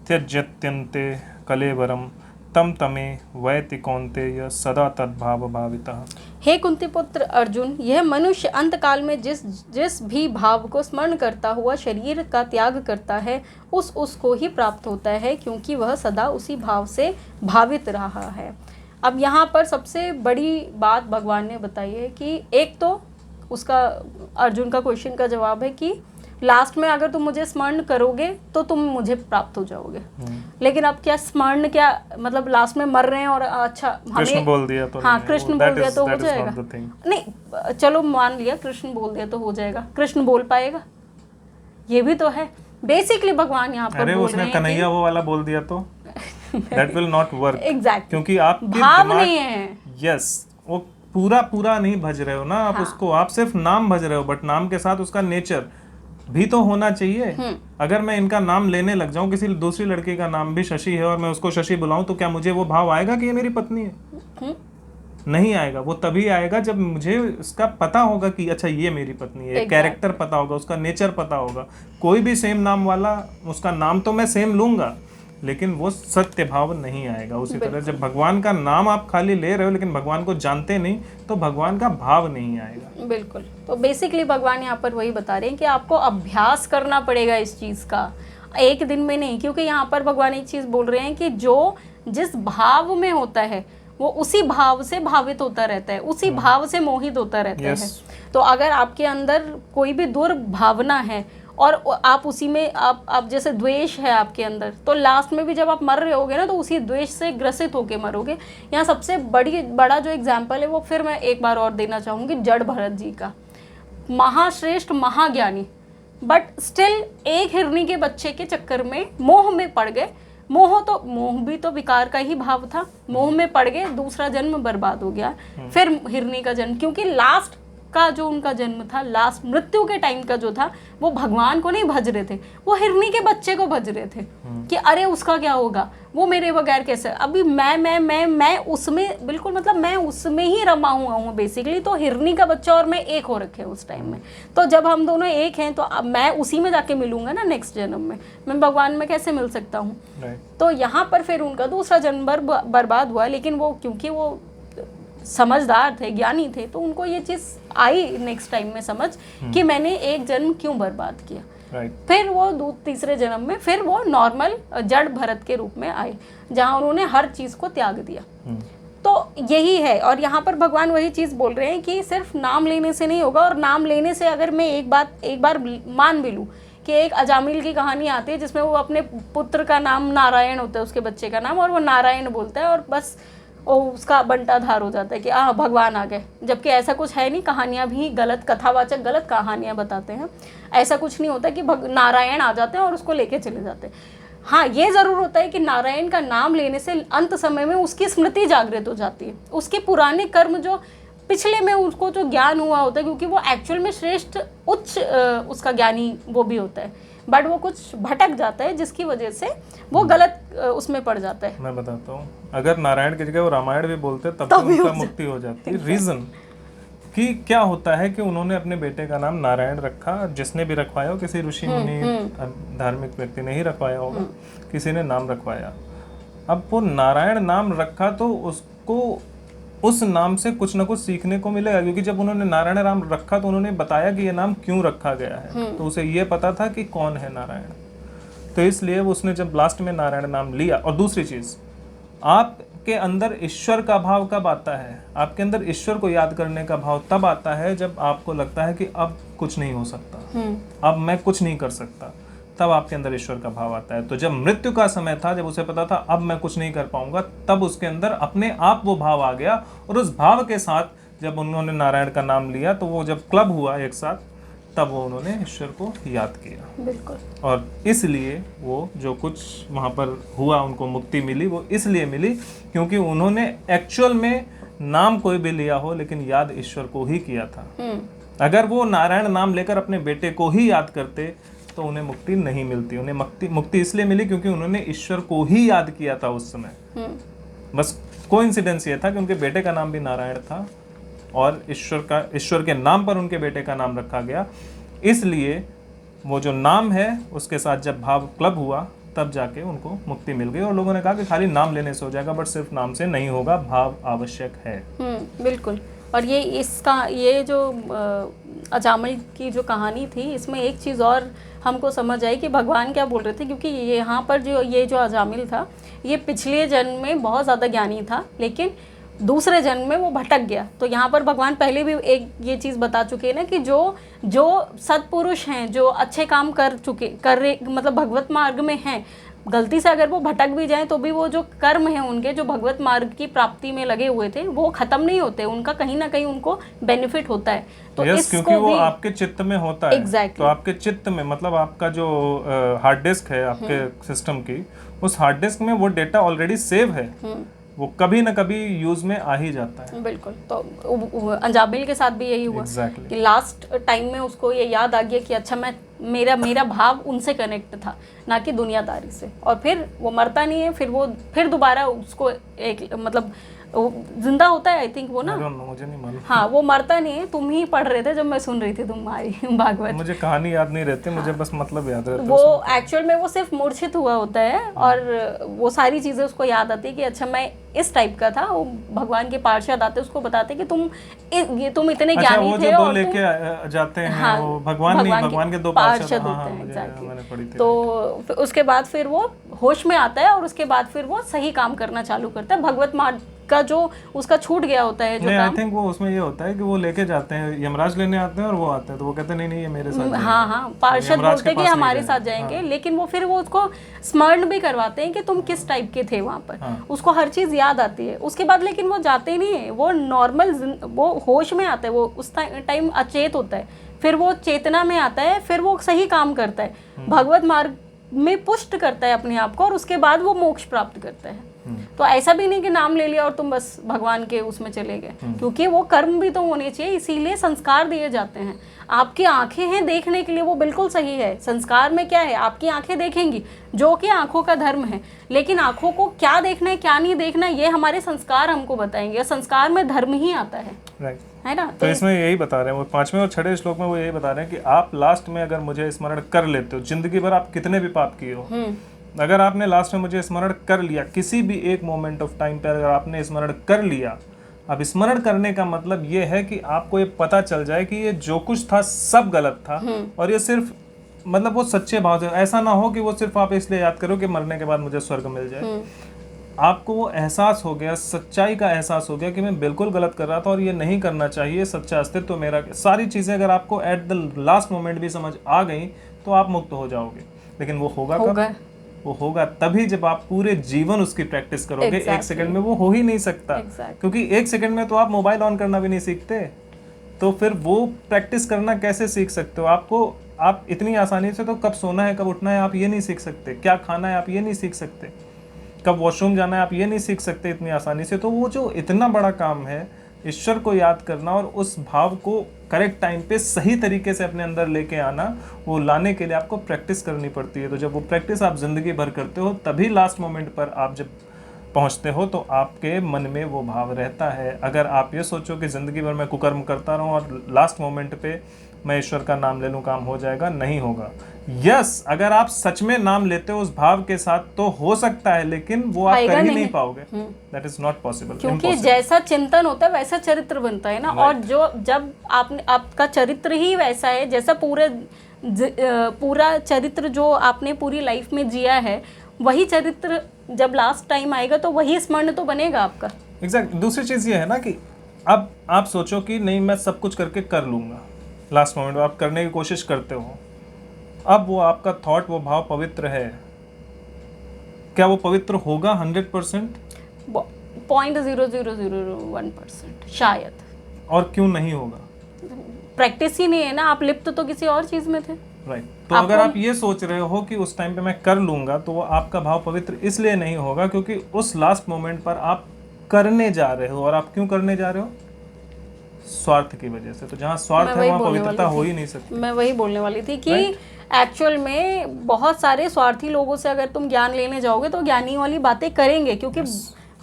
त्यज्यत्यन्ते कलेवरम तम तमे वैति कौन्तेय सदा तद्भाव भावितः। हे कुंती पुत्र अर्जुन, यह मनुष्य अंत काल में जिस भी भाव को स्मरण करता हुआ शरीर का त्याग करता है, उसको ही प्राप्त होता है, क्योंकि वह सदा उसी भाव से भावित रहा है। अब यहाँ पर सबसे बड़ी बात भगवान ने बताई है कि एक तो उसका अर्जुन का क्वेश्चन का जवाब है कि लास्ट में अगर तुम मुझे स्मरण करोगे तो तुम मुझे प्राप्त हो जाओगे। लेकिन अब क्या स्मरण, क्या मतलब लास्ट में मर रहे हैं और अच्छा कृष्ण बोल दिया तो, हाँ कृष्ण बोल दिया तो हो जाएगा? नहीं, चलो मान लिया कृष्ण बोल दिया तो हो जाएगा, कृष्ण बोल पाएगा? ये भी तो है। बेसिकली भगवान यहाँ पर बोल रहे हैं कन्हैया वो वाला बोल दिया तो that will not work। Exactly। क्योंकि आप भाव नहीं है। यस, वो पूरा नहीं भज रहे हो ना आप। हाँ। उसको आप सिर्फ नाम भज रहे हो, बट नाम के साथ उसका नेचर भी तो होना चाहिए। अगर मैं इनका नाम लेने लग जाऊं, किसी दूसरी लड़की का नाम भी शशि है और मैं उसको शशि बुलाऊं, तो क्या मुझे वो भाव आएगा कि ये मेरी पत्नी है? नहीं आएगा। वो तभी आएगा जब मुझे उसका पता होगा कि अच्छा ये मेरी पत्नी है। कैरेक्टर पता होगा, उसका नेचर पता होगा। कोई भी सेम नाम वाला, उसका नाम तो मैं सेम लूंगा, लेकिन वो सत्य भाव नहीं आएगा। उसी तरह जब भगवान का नाम आप खाली ले रहे हो लेकिन भगवान को जानते नहीं, तो भगवान का भाव नहीं आएगा। बिल्कुल। तो बेसिकली भगवान यहाँ पर वही बता रहे हैं कि आपको अभ्यास करना पड़ेगा इस चीज़ का, एक दिन में नहीं। क्योंकि यहाँ पर भगवान एक चीज़ बोल रहे हैं कि जो जिस भाव में होता है वो उसी भाव से भावित होता रहता है, उसी भाव से मोहित होता रहता है। तो अगर आपके अंदर कोई भी दुर्भावना है और आप उसी में आप जैसे द्वेष है आपके अंदर, तो लास्ट में भी जब आप मर रहे होगे ना, तो उसी द्वेष से ग्रसित होके मरोगे। यहाँ सबसे बड़ा जो एग्जाम्पल है वो फिर मैं एक बार और देना चाहूँगी, जड़ भरत जी का। महाश्रेष्ठ महाज्ञानी, बट स्टिल एक हिरनी के बच्चे के चक्कर में मोह में पड़ गए। मोह भी तो विकार का ही भाव था। मोह में पड़ गए, दूसरा जन्म बर्बाद हो गया। फिर हिरनी का जन्म, क्योंकि लास्ट का जो उनका जन्म था, लास्ट मृत्यु के टाइम का जो था, वो भगवान को नहीं भज रहे थे, वो हिरनी के बच्चे को भज रहे थे कि अरे उसका क्या होगा, वो मेरे बगैर कैसे। अभी मैं उसमें बिल्कुल, मतलब मैं उसमें ही रमा हुआ हूँ बेसिकली। तो हिरनी का बच्चा और मैं एक हो रखे उस टाइम में। तो जब हम दोनों एक हैं, तो अब मैं उसी में जाके मिलूंगा ना नेक्स्ट जन्म में। मैं भगवान में कैसे मिल सकता हूँ? तो यहाँ पर फिर उनका दूसरा जन्म बर्बाद हुआ। लेकिन वो क्योंकि वो समझदार थे, ज्ञानी थे, तो उनको ये चीज़ आई नेक्स्ट टाइम में समझ कि मैंने एक जन्म क्यों बर्बाद किया। फिर वो तीसरे जन्म में फिर वो नॉर्मल जड़ भरत के रूप में आए, जहाँ उन्होंने हर चीज़ को त्याग दिया। तो यही है, और यहाँ पर भगवान वही चीज़ बोल रहे हैं कि सिर्फ नाम लेने से नहीं होगा। और नाम लेने से अगर मैं एक बार मान भी लूँ कि एक अजामिल की कहानी आती है जिसमें वो अपने पुत्र का नाम नारायण होता है, उसके बच्चे का नाम, और वो नारायण बोलता है और बस वो उसका बंटाधार हो जाता है कि भगवान आ गए, जबकि ऐसा कुछ है नहीं। कहानियाँ भी गलत, कथावाचक गलत कहानियाँ बताते हैं। ऐसा कुछ नहीं होता कि नारायण आ जाते हैं और उसको लेके चले जाते हैं। हाँ, ये ज़रूर होता है कि नारायण का नाम लेने से अंत समय में उसकी स्मृति जागृत हो जाती है, उसके पुराने कर्म जो पिछले में उसको जो ज्ञान हुआ होता है, क्योंकि वो एक्चुअल में श्रेष्ठ उच्च उसका ज्ञानी वो भी होता है, बट वो कुछ भटक जाता है जिसकी वजह से वो गलत उसमें पड़ जाता है। मैं बताता हूँ, अगर नारायण की जगह वो रामायण भी बोलते तब तो उनका मुक्ति हो जाती है। रीजन कि क्या होता है कि उन्होंने अपने बेटे का नाम नारायण रखा, जिसने भी रखवाया हो, किसी ऋषि मुनि धार्मिक व्यक्ति ने ही रखवाया होगा, किसी ने नाम रखवाया। अब वो नारायण नाम रखा तो उसको उस नाम से कुछ ना कुछ सीखने को मिलेगा, क्योंकि जब उन्होंने नारायण नाम रखा तो उन्होंने बताया कि ये नाम क्यों रखा गया है, तो उसे ये पता था कि कौन है नारायण। तो इसलिए उसने जब लास्ट में नारायण नाम लिया। और दूसरी चीज, आपके अंदर ईश्वर का भाव कब आता है? आपके अंदर ईश्वर को याद करने का भाव तब आता है जब आपको लगता है कि अब कुछ नहीं हो सकता, अब मैं कुछ नहीं कर सकता, तब आपके अंदर ईश्वर का भाव आता है। तो जब मृत्यु का समय था, जब उसे पता था अब मैं कुछ नहीं कर पाऊंगा, तब उसके अंदर अपने आप वो भाव आ गया, और उस भाव के साथ जब उन्होंने नारायण का नाम लिया तो वो जब क्लब हुआ एक साथ, तब वो उन्होंने ईश्वर को याद किया। बिल्कुल। और इसलिए वो जो कुछ वहाँ पर हुआ, उनको मुक्ति मिली, वो इसलिए मिली क्योंकि उन्होंने एक्चुअल में नाम कोई भी लिया हो लेकिन याद ईश्वर को ही किया था। अगर वो नारायण नाम लेकर अपने बेटे को ही याद करते तो उन्हें मुक्ति नहीं मिलती। उन्हें मुक्ति इसलिए मिली क्योंकि उन्होंने ईश्वर को ही याद किया था उस समय। बस कोइंसिडेंस ये था कि उनके बेटे का नाम भी नारायण था और ईश्वर के नाम पर उनके बेटे का नाम रखा गया। इसलिए वो जो नाम है उसके साथ जब भाव क्लब हुआ तब जाके उनको मुक्ति मिल गई। और लोगों ने कहा कि खाली नाम लेने से हो जाएगा, बट सिर्फ नाम से नहीं होगा, भाव आवश्यक है। बिल्कुल। और ये जो अजामिल की जो कहानी थी, इसमें एक चीज़ और हमको समझ आई कि भगवान क्या बोल रहे थे, क्योंकि यहाँ पर जो अजामिल था, ये पिछले जन्म में बहुत ज़्यादा ज्ञानी था, लेकिन दूसरे जन्म में वो भटक गया। तो यहाँ पर भगवान पहले भी एक ये चीज़ बता चुके हैं ना कि जो सत्पुरुष हैं, जो अच्छे काम कर रहे मतलब भगवत मार्ग में हैं, गलती से अगर वो भटक भी जाएं तो भी वो जो कर्म है उनके, जो भगवत मार्ग की प्राप्ति में लगे हुए थे, वो खत्म नहीं होते, उनका कहीं ना कहीं उनको बेनिफिट होता है। तो क्योंकि वो आपके चित्त में होता है। Exactly. तो आपके चित्त में मतलब आपका जो हार्ड डिस्क है आपके सिस्टम की, उस हार्ड डिस्क में वो डेटा ऑलरेडी सेव है, वो कभी ना कभी यूज में आ ही जाता है। बिल्कुल। तो अजामिल के साथ भी यही हुआ। Exactly. कि लास्ट टाइम में उसको ये याद आ गया कि अच्छा मेरा भाव उनसे कनेक्ट था, ना कि दुनियादारी से। और फिर वो मरता नहीं है, फिर दोबारा उसको एक मतलब जिंदा होता है, आई थिंक वो ना, मुझे नहीं मालूम। हाँ, वो मरता नहीं है। तुम ही पढ़ रहे थे जब मैं सुन रही थी तुम्हारी भागवत। मुझे कहानी याद नहीं रहती, मुझे बस मतलब याद रहता है। वो एक्चुअल में वो सिर्फ मूर्छित हुआ होता है और वो सारी चीज़ें उसको याद आती है कि अच्छा मैं इस टाइप का था। वो भगवान के पार्षद आते उसको बताते कि तुम इतने ज्ञानी थे। और लेके जाते हैं। हाँ, वो भगवान के दो पार्षद होते हैं। मैंने पढ़ी थी। तो उसके बाद फिर वो होश में आता है और उसके बाद फिर वो सही काम करना चालू करता है। भगवत मार्ग का जो उसका छूट गया होता है जो काम, आई थिंक वो उसमें ये होता है कि वो लेके जाते हैं, यमराज लेने आते हैं और वो आते हैं, तो वो कहते हैं नहीं ये मेरे साथ। हाँ, पार्षद बोलते हैं कि हमारे साथ जाएंगे। लेकिन वो फिर वो उसको स्मरण भी करवाते हैं कि तुम किस टाइप के थे वहाँ पर। उसको हर चीज़ याद आती है उसके बाद, लेकिन वो जाते नहीं है, वो नॉर्मल वो होश में आता है, वो उस टाइम अचेत होता है, फिर वो चेतना में आता है, फिर वो सही काम करता है, भगवत मार्ग में पुष्ट करता है अपने आप को, और उसके बाद वो मोक्ष प्राप्त करता है। तो ऐसा भी नहीं कि नाम ले लिया और तुम बस भगवान के उसमें चले गए, क्योंकि वो कर्म भी तो होने चाहिए, इसीलिए संस्कार दिए जाते हैं। आपकी आंखें हैं देखने के लिए, वो बिल्कुल सही है। संस्कार में क्या है, आपकी आंखें देखेंगी, जो कि आंखों का धर्म है, लेकिन आंखों को क्या देखना है क्या नहीं देखना ये हमारे संस्कार हमको बताएंगे। संस्कार में धर्म ही आता है, है ना। तो इसमें यही बता रहे हैं वो 5वें और 6वें श्लोक में, वो यही बता रहे हैं कि आप लास्ट में अगर मुझे स्मरण कर लेते हो, जिंदगी भर आप कितने भी पाप किए हो, अगर आपने लास्ट में मुझे स्मरण कर लिया, किसी भी एक मोमेंट ऑफ टाइम पर अगर आपने स्मरण कर लिया, अब स्मरण करने का मतलब ये है कि आपको ये पता चल जाए कि ये जो कुछ था सब गलत था और ये सिर्फ मतलब वो सच्चे भाव से, ऐसा ना हो कि वो सिर्फ आप इसलिए याद करो कि मरने के बाद मुझे स्वर्ग मिल जाए। आपको वो एहसास हो गया, सच्चाई का एहसास हो गया कि मैं बिल्कुल गलत कर रहा था और ये नहीं करना चाहिए, सच्चा अस्तित्व मेरा, सारी चीज़ें अगर आपको एट द लास्ट मोमेंट भी समझ आ गई तो आप मुक्त हो जाओगे। लेकिन वो होगा कब? वो होगा तभी जब आप पूरे जीवन उसकी प्रैक्टिस करोगे। एक सेकंड में वो हो ही नहीं सकता, क्योंकि एक सेकंड में तो आप मोबाइल ऑन करना भी नहीं सीखते, तो फिर वो प्रैक्टिस करना कैसे सीख सकते हो? आपको आप इतनी आसानी से तो कब सोना है कब उठना है आप ये नहीं सीख सकते, क्या खाना है आप ये नहीं सीख सकते, कब वॉशरूम जाना है आप ये नहीं सीख सकते इतनी आसानी से। तो वो जो इतना बड़ा काम है ईश्वर को याद करना और उस भाव को करेक्ट टाइम पे सही तरीके से अपने अंदर लेके आना, वो लाने के लिए आपको प्रैक्टिस करनी पड़ती है। तो जब वो प्रैक्टिस आप जिंदगी भर करते हो तभी लास्ट मोमेंट पर आप जब पहुंचते हो तो आपके मन में वो भाव रहता है। अगर आप ये सोचो कि ज़िंदगी भर मैं कुकर्म करता रहूं और लास्ट मोमेंट पे मैं ईश्वर का नाम ले लूं काम हो जाएगा, नहीं होगा। यस, अगर आप सच में नाम लेते हो उस भाव के साथ तो हो सकता है, लेकिन वो आप कर ही नहीं पाओगे। दैट इज नॉट पॉसिबल, क्योंकि जैसा चिंतन होता है वैसा चरित्र बनता है ना। और जो जब आपका चरित्र ही वैसा है, जैसा पूरा चरित्र जो आपने पूरी लाइफ में जिया है, वही चरित्र जब लास्ट टाइम आएगा तो वही स्मरण तो बनेगा आपका। एग्जैक्ट। दूसरी चीज ये है ना कि अब आप सोचो कि नहीं मैं सब कुछ करके कर लूंगा, लास्ट मोमेंट में आप करने की कोशिश करते हो, अब वो आपका थॉट, वो भाव पवित्र है, क्या वो पवित्र होगा 100%? 0.0001% शायद। और क्यों नहीं होगा? प्रैक्टिस ही नहीं है ना, आप लिप्त तो किसी और चीज में थे। राइट। तो अगर आप ये सोच रहे हो कि उस टाइम पे मैं कर लूंगा, तो वो आपका भाव पवित्र इसलिए नहीं होगा क्योंकि उस लास्ट मोमेंट पर आप करने जा रहे हो। और आप क्यों करने जा रहे हो? स्वार्थ की वजह से। तो जहाँ स्वार्थ है वहाँ पवित्रता हो ही नहीं सकती। मैं वही बोलने वाली थी कि एक्चुअल में बहुत सारे स्वार्थी लोगों से अगर तुम ज्ञान लेने जाओगे तो ज्ञानी वाली बातें करेंगे, क्योंकि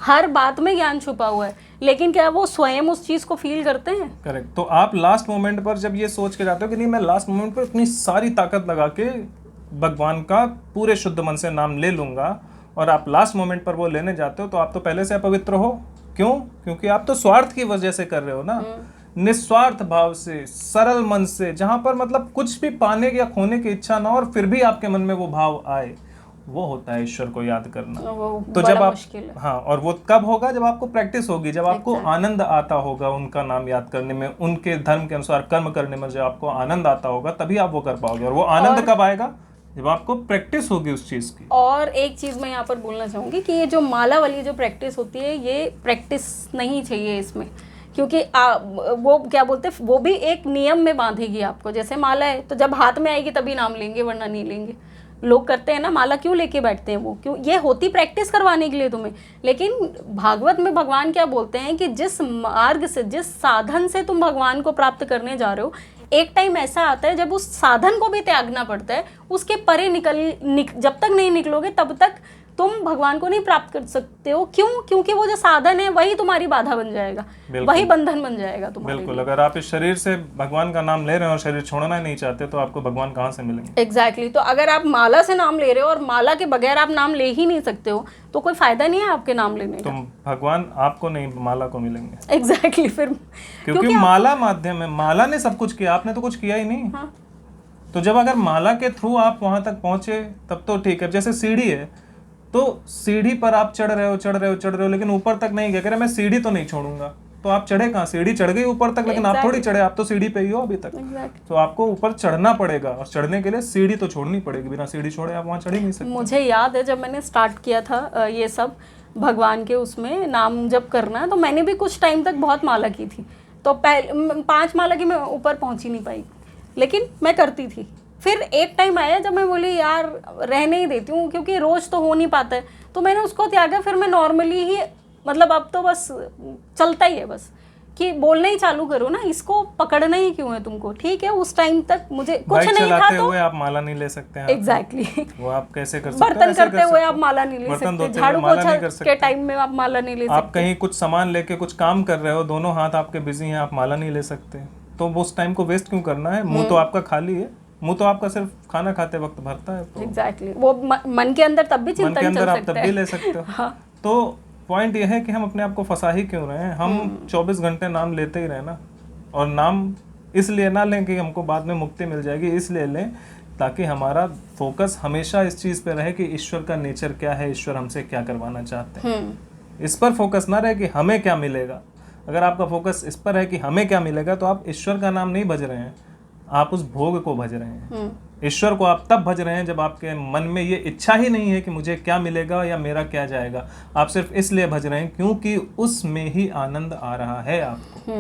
हर बात में ज्ञान छुपा हुआ है, लेकिन क्या वो स्वयं उस चीज को फील करते हैं? करेक्ट। तो आप लास्ट मोमेंट पर जब ये सोच के जाते हो कि नहीं मैं लास्ट मोमेंट पर इतनी सारी ताकत लगा के भगवान का पूरे शुद्ध मन से नाम ले लूंगा, और आप लास्ट मोमेंट पर वो लेने जाते हो, तो आप तो पहले से अपवित्र हो। क्यों? क्योंकि आप तो स्वार्थ की वजह से कर रहे हो ना, निस्वार्थ भाव से, सरल मन से, जहां पर मतलब कुछ भी पाने या खोने की इच्छा ना हो और फिर भी आपके मन में वो भाव आए, वो होता है ईश्वर को याद करना। तो जब आप, हाँ, और वो कब होगा? जब आपको प्रैक्टिस होगी, जब आपको आनंद आता होगा उनका नाम याद करने में, उनके धर्म के अनुसार कर्म करने में जब आपको आनंद आता होगा, तभी आप वो कर पाओगे। और वो आनंद कब आएगा? जब आपको प्रैक्टिस होगी उस चीज की। और एक चीज मैं यहाँ पर बोलना चाहूंगी कि ये जो माला वाली जो प्रैक्टिस होती है, ये प्रैक्टिस नहीं चाहिए इसमें, क्योंकि वो क्या बोलते हैं, वो भी एक नियम में बांधेगी आपको। जैसे माला है तो जब हाथ में आएगी तभी नाम लेंगे, वरना नहीं लेंगे। लोग करते हैं ना, माला क्यों लेके बैठते हैं, वो क्यों? ये होती प्रैक्टिस करवाने के लिए तुम्हें। लेकिन भागवत में भगवान क्या बोलते हैं कि जिस मार्ग से, जिस साधन से तुम भगवान को प्राप्त करने जा रहे हो, एक टाइम ऐसा आता है जब उस साधन को भी त्यागना पड़ता है। उसके परे जब तक नहीं निकलोगे तब तक तुम भगवान को नहीं प्राप्त कर सकते हो। क्यों? क्योंकि वो जो साधन है वही तुम्हारी बाधा बन जाएगा, वही बंधन बन जाएगा तुम्हारे। बिल्कुल। अगर आप इस शरीर से भगवान का नाम ले रहे हो और शरीर छोड़ना नहीं चाहते, तो आपको भगवान कहाँ से मिलेंगे? एग्जैक्टली। तो अगर आप माला से नाम ले रहे हो और माला के बगैर आप नाम ले ही नहीं सकते हो, तो कोई फायदा नहीं है आपके नाम लेने का। तो भगवान आपको नहीं, माला को मिलेंगे। एग्जैक्टली। फिर क्योंकि माला माध्यम है, माला ने सब कुछ किया, आपने तो कुछ किया ही नहीं। हाँ। तो जब अगर माला के थ्रू आप वहां तक पहुंचे तब तो ठीक है। जैसे सीढ़ी है, तो सीढ़ी पर आप चढ़ रहे हो, लेकिन ऊपर तक नहीं गए। कह रहे मैं सीढ़ी तो नहीं छोड़ूंगा, तो आप चढ़े कहाँ? सीढ़ी चढ़ गई ऊपर तक, लेकिन आप थोड़ी चढ़े, आप तो सीढ़ी पे ही हो अभी तक। तो आपको ऊपर चढ़ना पड़ेगा, और चढ़ने के लिए सीढ़ी तो छोड़नी पड़ेगी। बिना सीढ़ी छोड़े आप वहाँ चढ़ ही नहीं सकते। मुझे याद है जब मैंने स्टार्ट किया था ये सब भगवान के उसमें नाम जप करना, तो मैंने भी कुछ टाइम तक बहुत माला की थी। तो 5 माला की मैं ऊपर पहुंच ही नहीं पाई, लेकिन मैं करती थी। फिर एक टाइम आया जब मैं बोली यार रहने ही देती हूँ, क्योंकि रोज तो हो नहीं पाता है, तो मैंने उसको त्यागा। फिर मैं नॉर्मली ही, मतलब अब तो बस चलता ही है, बस कि बोलना ही चालू करो ना, इसको पकड़ना ही क्यों है तुमको। ठीक है, उस टाइम तक मुझे कुछ नहीं था तो आप माला नहीं ले सकते हैं। एग्जैक्टली। वो आप कैसे कर सकते हैं? बर्तन करते हुए आप माला नहीं ले सकते, झाड़ू पोछा के टाइम में आप माला नहीं ले सकते। आप कहीं कुछ सामान लेके कुछ काम कर रहे हो, दोनों हाथ आपके बिजी हैं, आप माला नहीं ले सकते। तो वो उस टाइम को वेस्ट क्यों करना है? मुंह तो आपका खाली है, मुंह तो आपका सिर्फ खाना खाते वक्त भरता है। तो एग्जैक्टली। वो मन के अंदर तब भी चिंतन चल सकता है, आप तब भी ले सकते हो। हाँ। तो पॉइंट ये है कि हम अपने आप को फंसा ही क्यों रहे हैं। हम 24 घंटे नाम लेते ही रहे ना, और नाम इसलिए ना लें कि हमको बाद में मुक्ति मिल जाएगी, इसलिए लें ताकि हमारा फोकस हमेशा इस चीज़ पे रहे कि ईश्वर का नेचर क्या है, ईश्वर हमसे क्या करवाना चाहते हैं। इस पर फोकस ना रहे कि हमें क्या मिलेगा। अगर आपका फोकस इस पर है कि हमें क्या मिलेगा तो आप ईश्वर का नाम नहीं भज रहे हैं, आप उस भोग को भज रहे हैं। ईश्वर को आप तब भज रहे हैं जब आपके मन में ये इच्छा ही नहीं है कि मुझे क्या मिलेगा या मेरा क्या जाएगा। आप सिर्फ इसलिए भज रहे हैं क्योंकि उसमें ही आनंद आ रहा है आपको,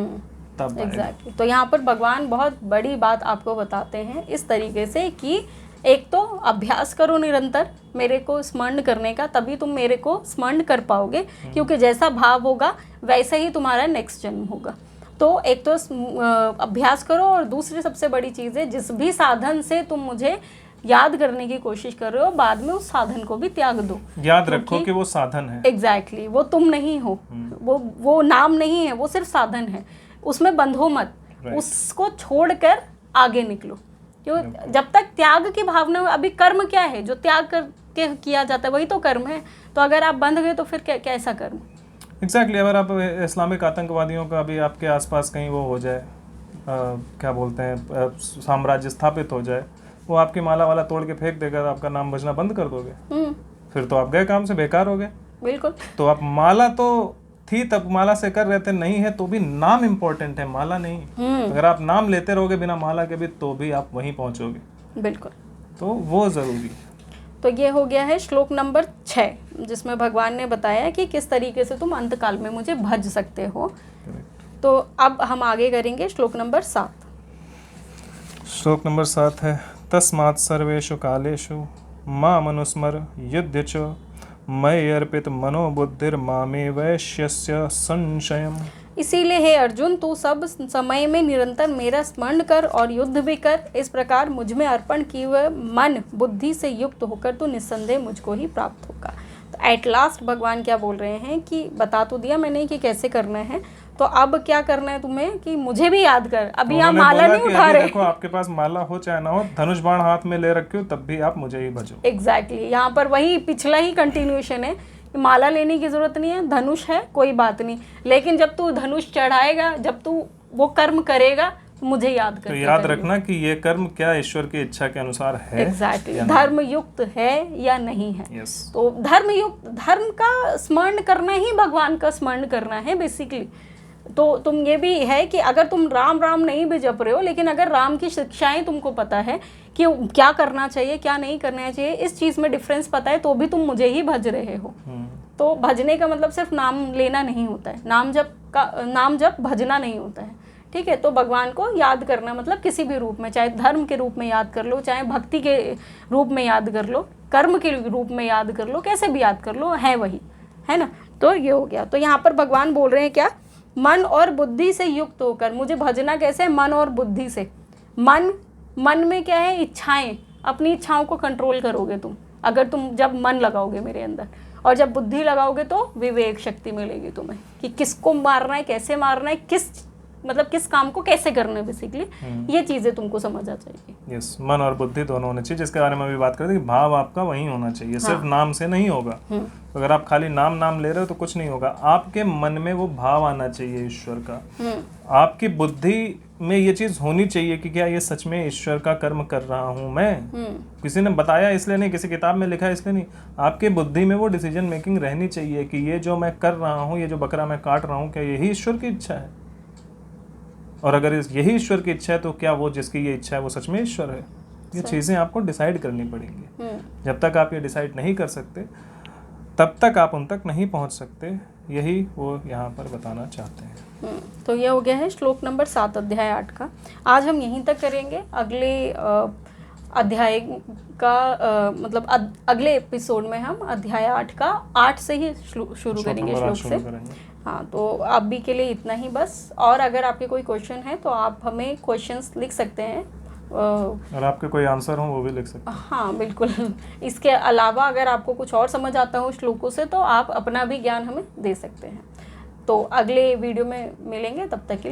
तब एग्जैक्टली। तो यहाँ पर भगवान बहुत बड़ी बात आपको बताते हैं इस तरीके से कि एक तो अभ्यास करो निरंतर मेरे को स्मरण करने का, तभी तुम मेरे को स्मरण कर पाओगे, क्योंकि जैसा भाव होगा वैसा ही तुम्हारा नेक्स्ट जन्म होगा। तो एक तो अभ्यास करो, और दूसरी सबसे बड़ी चीज़ है जिस भी साधन से तुम मुझे याद करने की कोशिश कर रहे हो, बाद में उस साधन को भी त्याग दो। याद रखो कि वो साधन है। एग्जैक्टली, वो तुम नहीं हो, वो नाम नहीं है, वो सिर्फ साधन है। उसमें बंधो मत, उसको छोड़कर आगे निकलो। क्यों? जब तक त्याग की भावना, अभी कर्म क्या है जो त्याग करके किया जाता है, वही तो कर्म है। तो अगर आप बंध गए तो फिर कैसा कर्म? एग्जैक्टली। अगर आप इस्लामिक आतंकवादियों का भी आपके आसपास कहीं वो हो जाए, क्या बोलते हैं, साम्राज्य स्थापित हो जाए, वो आपकी माला वाला तोड़ के फेंक देगा, आपका नाम बजना बंद कर दोगे, फिर तो आप गए काम से, बेकार हो गए। बिल्कुल। तो आप माला तो थी तब माला से कर रहे थे, नहीं है तो भी नाम इम्पोर्टेंट है, माला नहीं। अगर आप नाम लेते रहोगे बिना माला के भी, तो भी आप वहीं पहुंचोगे। बिल्कुल। तो वो जरूरी है। तो ये हो गया है श्लोक नंबर 6, जिसमें भगवान ने बताया कि किस तरीके से तुम अंतकाल में मुझे भज सकते हो। तो अब हम आगे करेंगे श्लोक नंबर 7। श्लोक नंबर 7 है, तस्मात् सर्वेषु कालेषु माम् अनुस्मर युध्य च मयि अर्पित मनोबुद्धिर मामे वैश्यस्य संशयम्। इसीलिए हे अर्जुन, तू सब समय में निरंतर मेरा स्मरण कर और युद्ध भी कर। इस प्रकार मुझ में अर्पण किए हुए मन बुद्धि से युक्त होकर तू निस्संदेह मुझको ही प्राप्त होगा। तो एट लास्ट भगवान क्या बोल रहे हैं कि बता तो दिया मैंने कि कैसे करना है, तो अब क्या करना है तुम्हें कि मुझे भी याद कर। अभी यहाँ माला नहीं उठा रहे, देखो आपके पास माला हो चाहे ना हो, धनुष बाण हाथ में ले रखे हो, तब भी आप मुझे ही भजो। एग्जैक्टली। यहाँ पर वही पिछला ही कंटिन्यूएशन है, माला लेने की जरूरत नहीं है, धनुष है कोई बात नहीं, लेकिन जब तू धनुष चढ़ाएगा, जब तू वो कर्म करेगा, तो मुझे याद कर। तो याद रखना कि ये कर्म क्या ईश्वर की इच्छा के अनुसार है। एग्जैक्टली। धर्म युक्त है या नहीं है। yes. तो धर्म युक्त, धर्म का स्मरण करना ही भगवान का स्मरण करना है बेसिकली। तो तुम ये भी है कि अगर तुम राम राम नहीं भी जप रहे हो, लेकिन अगर राम की शिक्षाएं तुमको पता है कि क्या करना चाहिए क्या नहीं करना चाहिए, इस चीज़ में डिफरेंस पता है, तो भी तुम मुझे ही भज रहे हो। तो भजने का मतलब सिर्फ नाम लेना नहीं होता है, नाम जप भजना नहीं होता है। ठीक है। तो भगवान को याद करना मतलब किसी भी रूप में, चाहे धर्म के रूप में याद कर लो, चाहे भक्ति के रूप में याद कर लो, कर्म के रूप में याद कर लो, कैसे भी याद कर लो, है वही, है ना। तो ये हो गया। तो यहाँ पर भगवान बोल रहे हैं क्या, मन और बुद्धि से युक्त होकर मुझे भजना कैसे, मन और बुद्धि से। मन में क्या है, इच्छाएं, अपनी इच्छाओं को कंट्रोल करोगे तुम, अगर तुम जब मन लगाओगे मेरे अंदर, और जब बुद्धि लगाओगे तो विवेक शक्ति मिलेगी तुम्हें कि किसको मारना है, कैसे मारना है, किस काम को कैसे करना है, बेसिकली ये चीजें तुमको समझ आ जाएगी। यस, मन और बुद्धि दोनों होने चाहिए, जिसके बारे में भी बात करते हैं कि भाव आपका वही होना चाहिए। हाँ। सिर्फ नाम से नहीं होगा। अगर आप खाली नाम ले रहे हो तो कुछ नहीं होगा। आपके मन में वो भाव आना चाहिए ईश्वर का। आपकी बुद्धि में ये चीज होनी चाहिए कि क्या ये सच में ईश्वर का कर्म कर रहा हूं मैं। किसी ने बताया इसलिए नहीं, किसी किताब में लिखा है इसलिए नहीं। आपके बुद्धि में वो डिसीजन मेकिंग रहनी चाहिए कि ये जो मैं कर रहा हूँ, ये जो बकरा मैं काट रहा हूँ, क्या यही ईश्वर की इच्छा है। और अगर यही ईश्वर की इच्छा है तो क्या वो जिसकी ये इच्छा है वो सच में ईश्वर है। ये चीज़ें आपको डिसाइड करनी पड़ेंगी। जब तक आप ये डिसाइड नहीं कर सकते तब तक आप उन तक नहीं पहुंच सकते। यही वो यहाँ पर बताना चाहते हैं। तो ये हो गया है श्लोक नंबर 7 अध्याय 8 का। आज हम यहीं तक करेंगे। अगले अध्याय का मतलब अगले एपिसोड में हम अध्याय 8 का 8 से ही शुरू करेंगे, श्लोक से। हाँ, तो अभी के लिए इतना ही बस। और अगर आपके कोई क्वेश्चन है तो आप हमें क्वेश्चंस लिख सकते हैं, और आपके कोई आंसर हो वो भी लिख सकते हैं। हाँ बिल्कुल। इसके अलावा अगर आपको कुछ और समझ आता हो श्लोकों से तो आप अपना भी ज्ञान हमें दे सकते हैं। तो अगले वीडियो में मिलेंगे, तब तक के लिए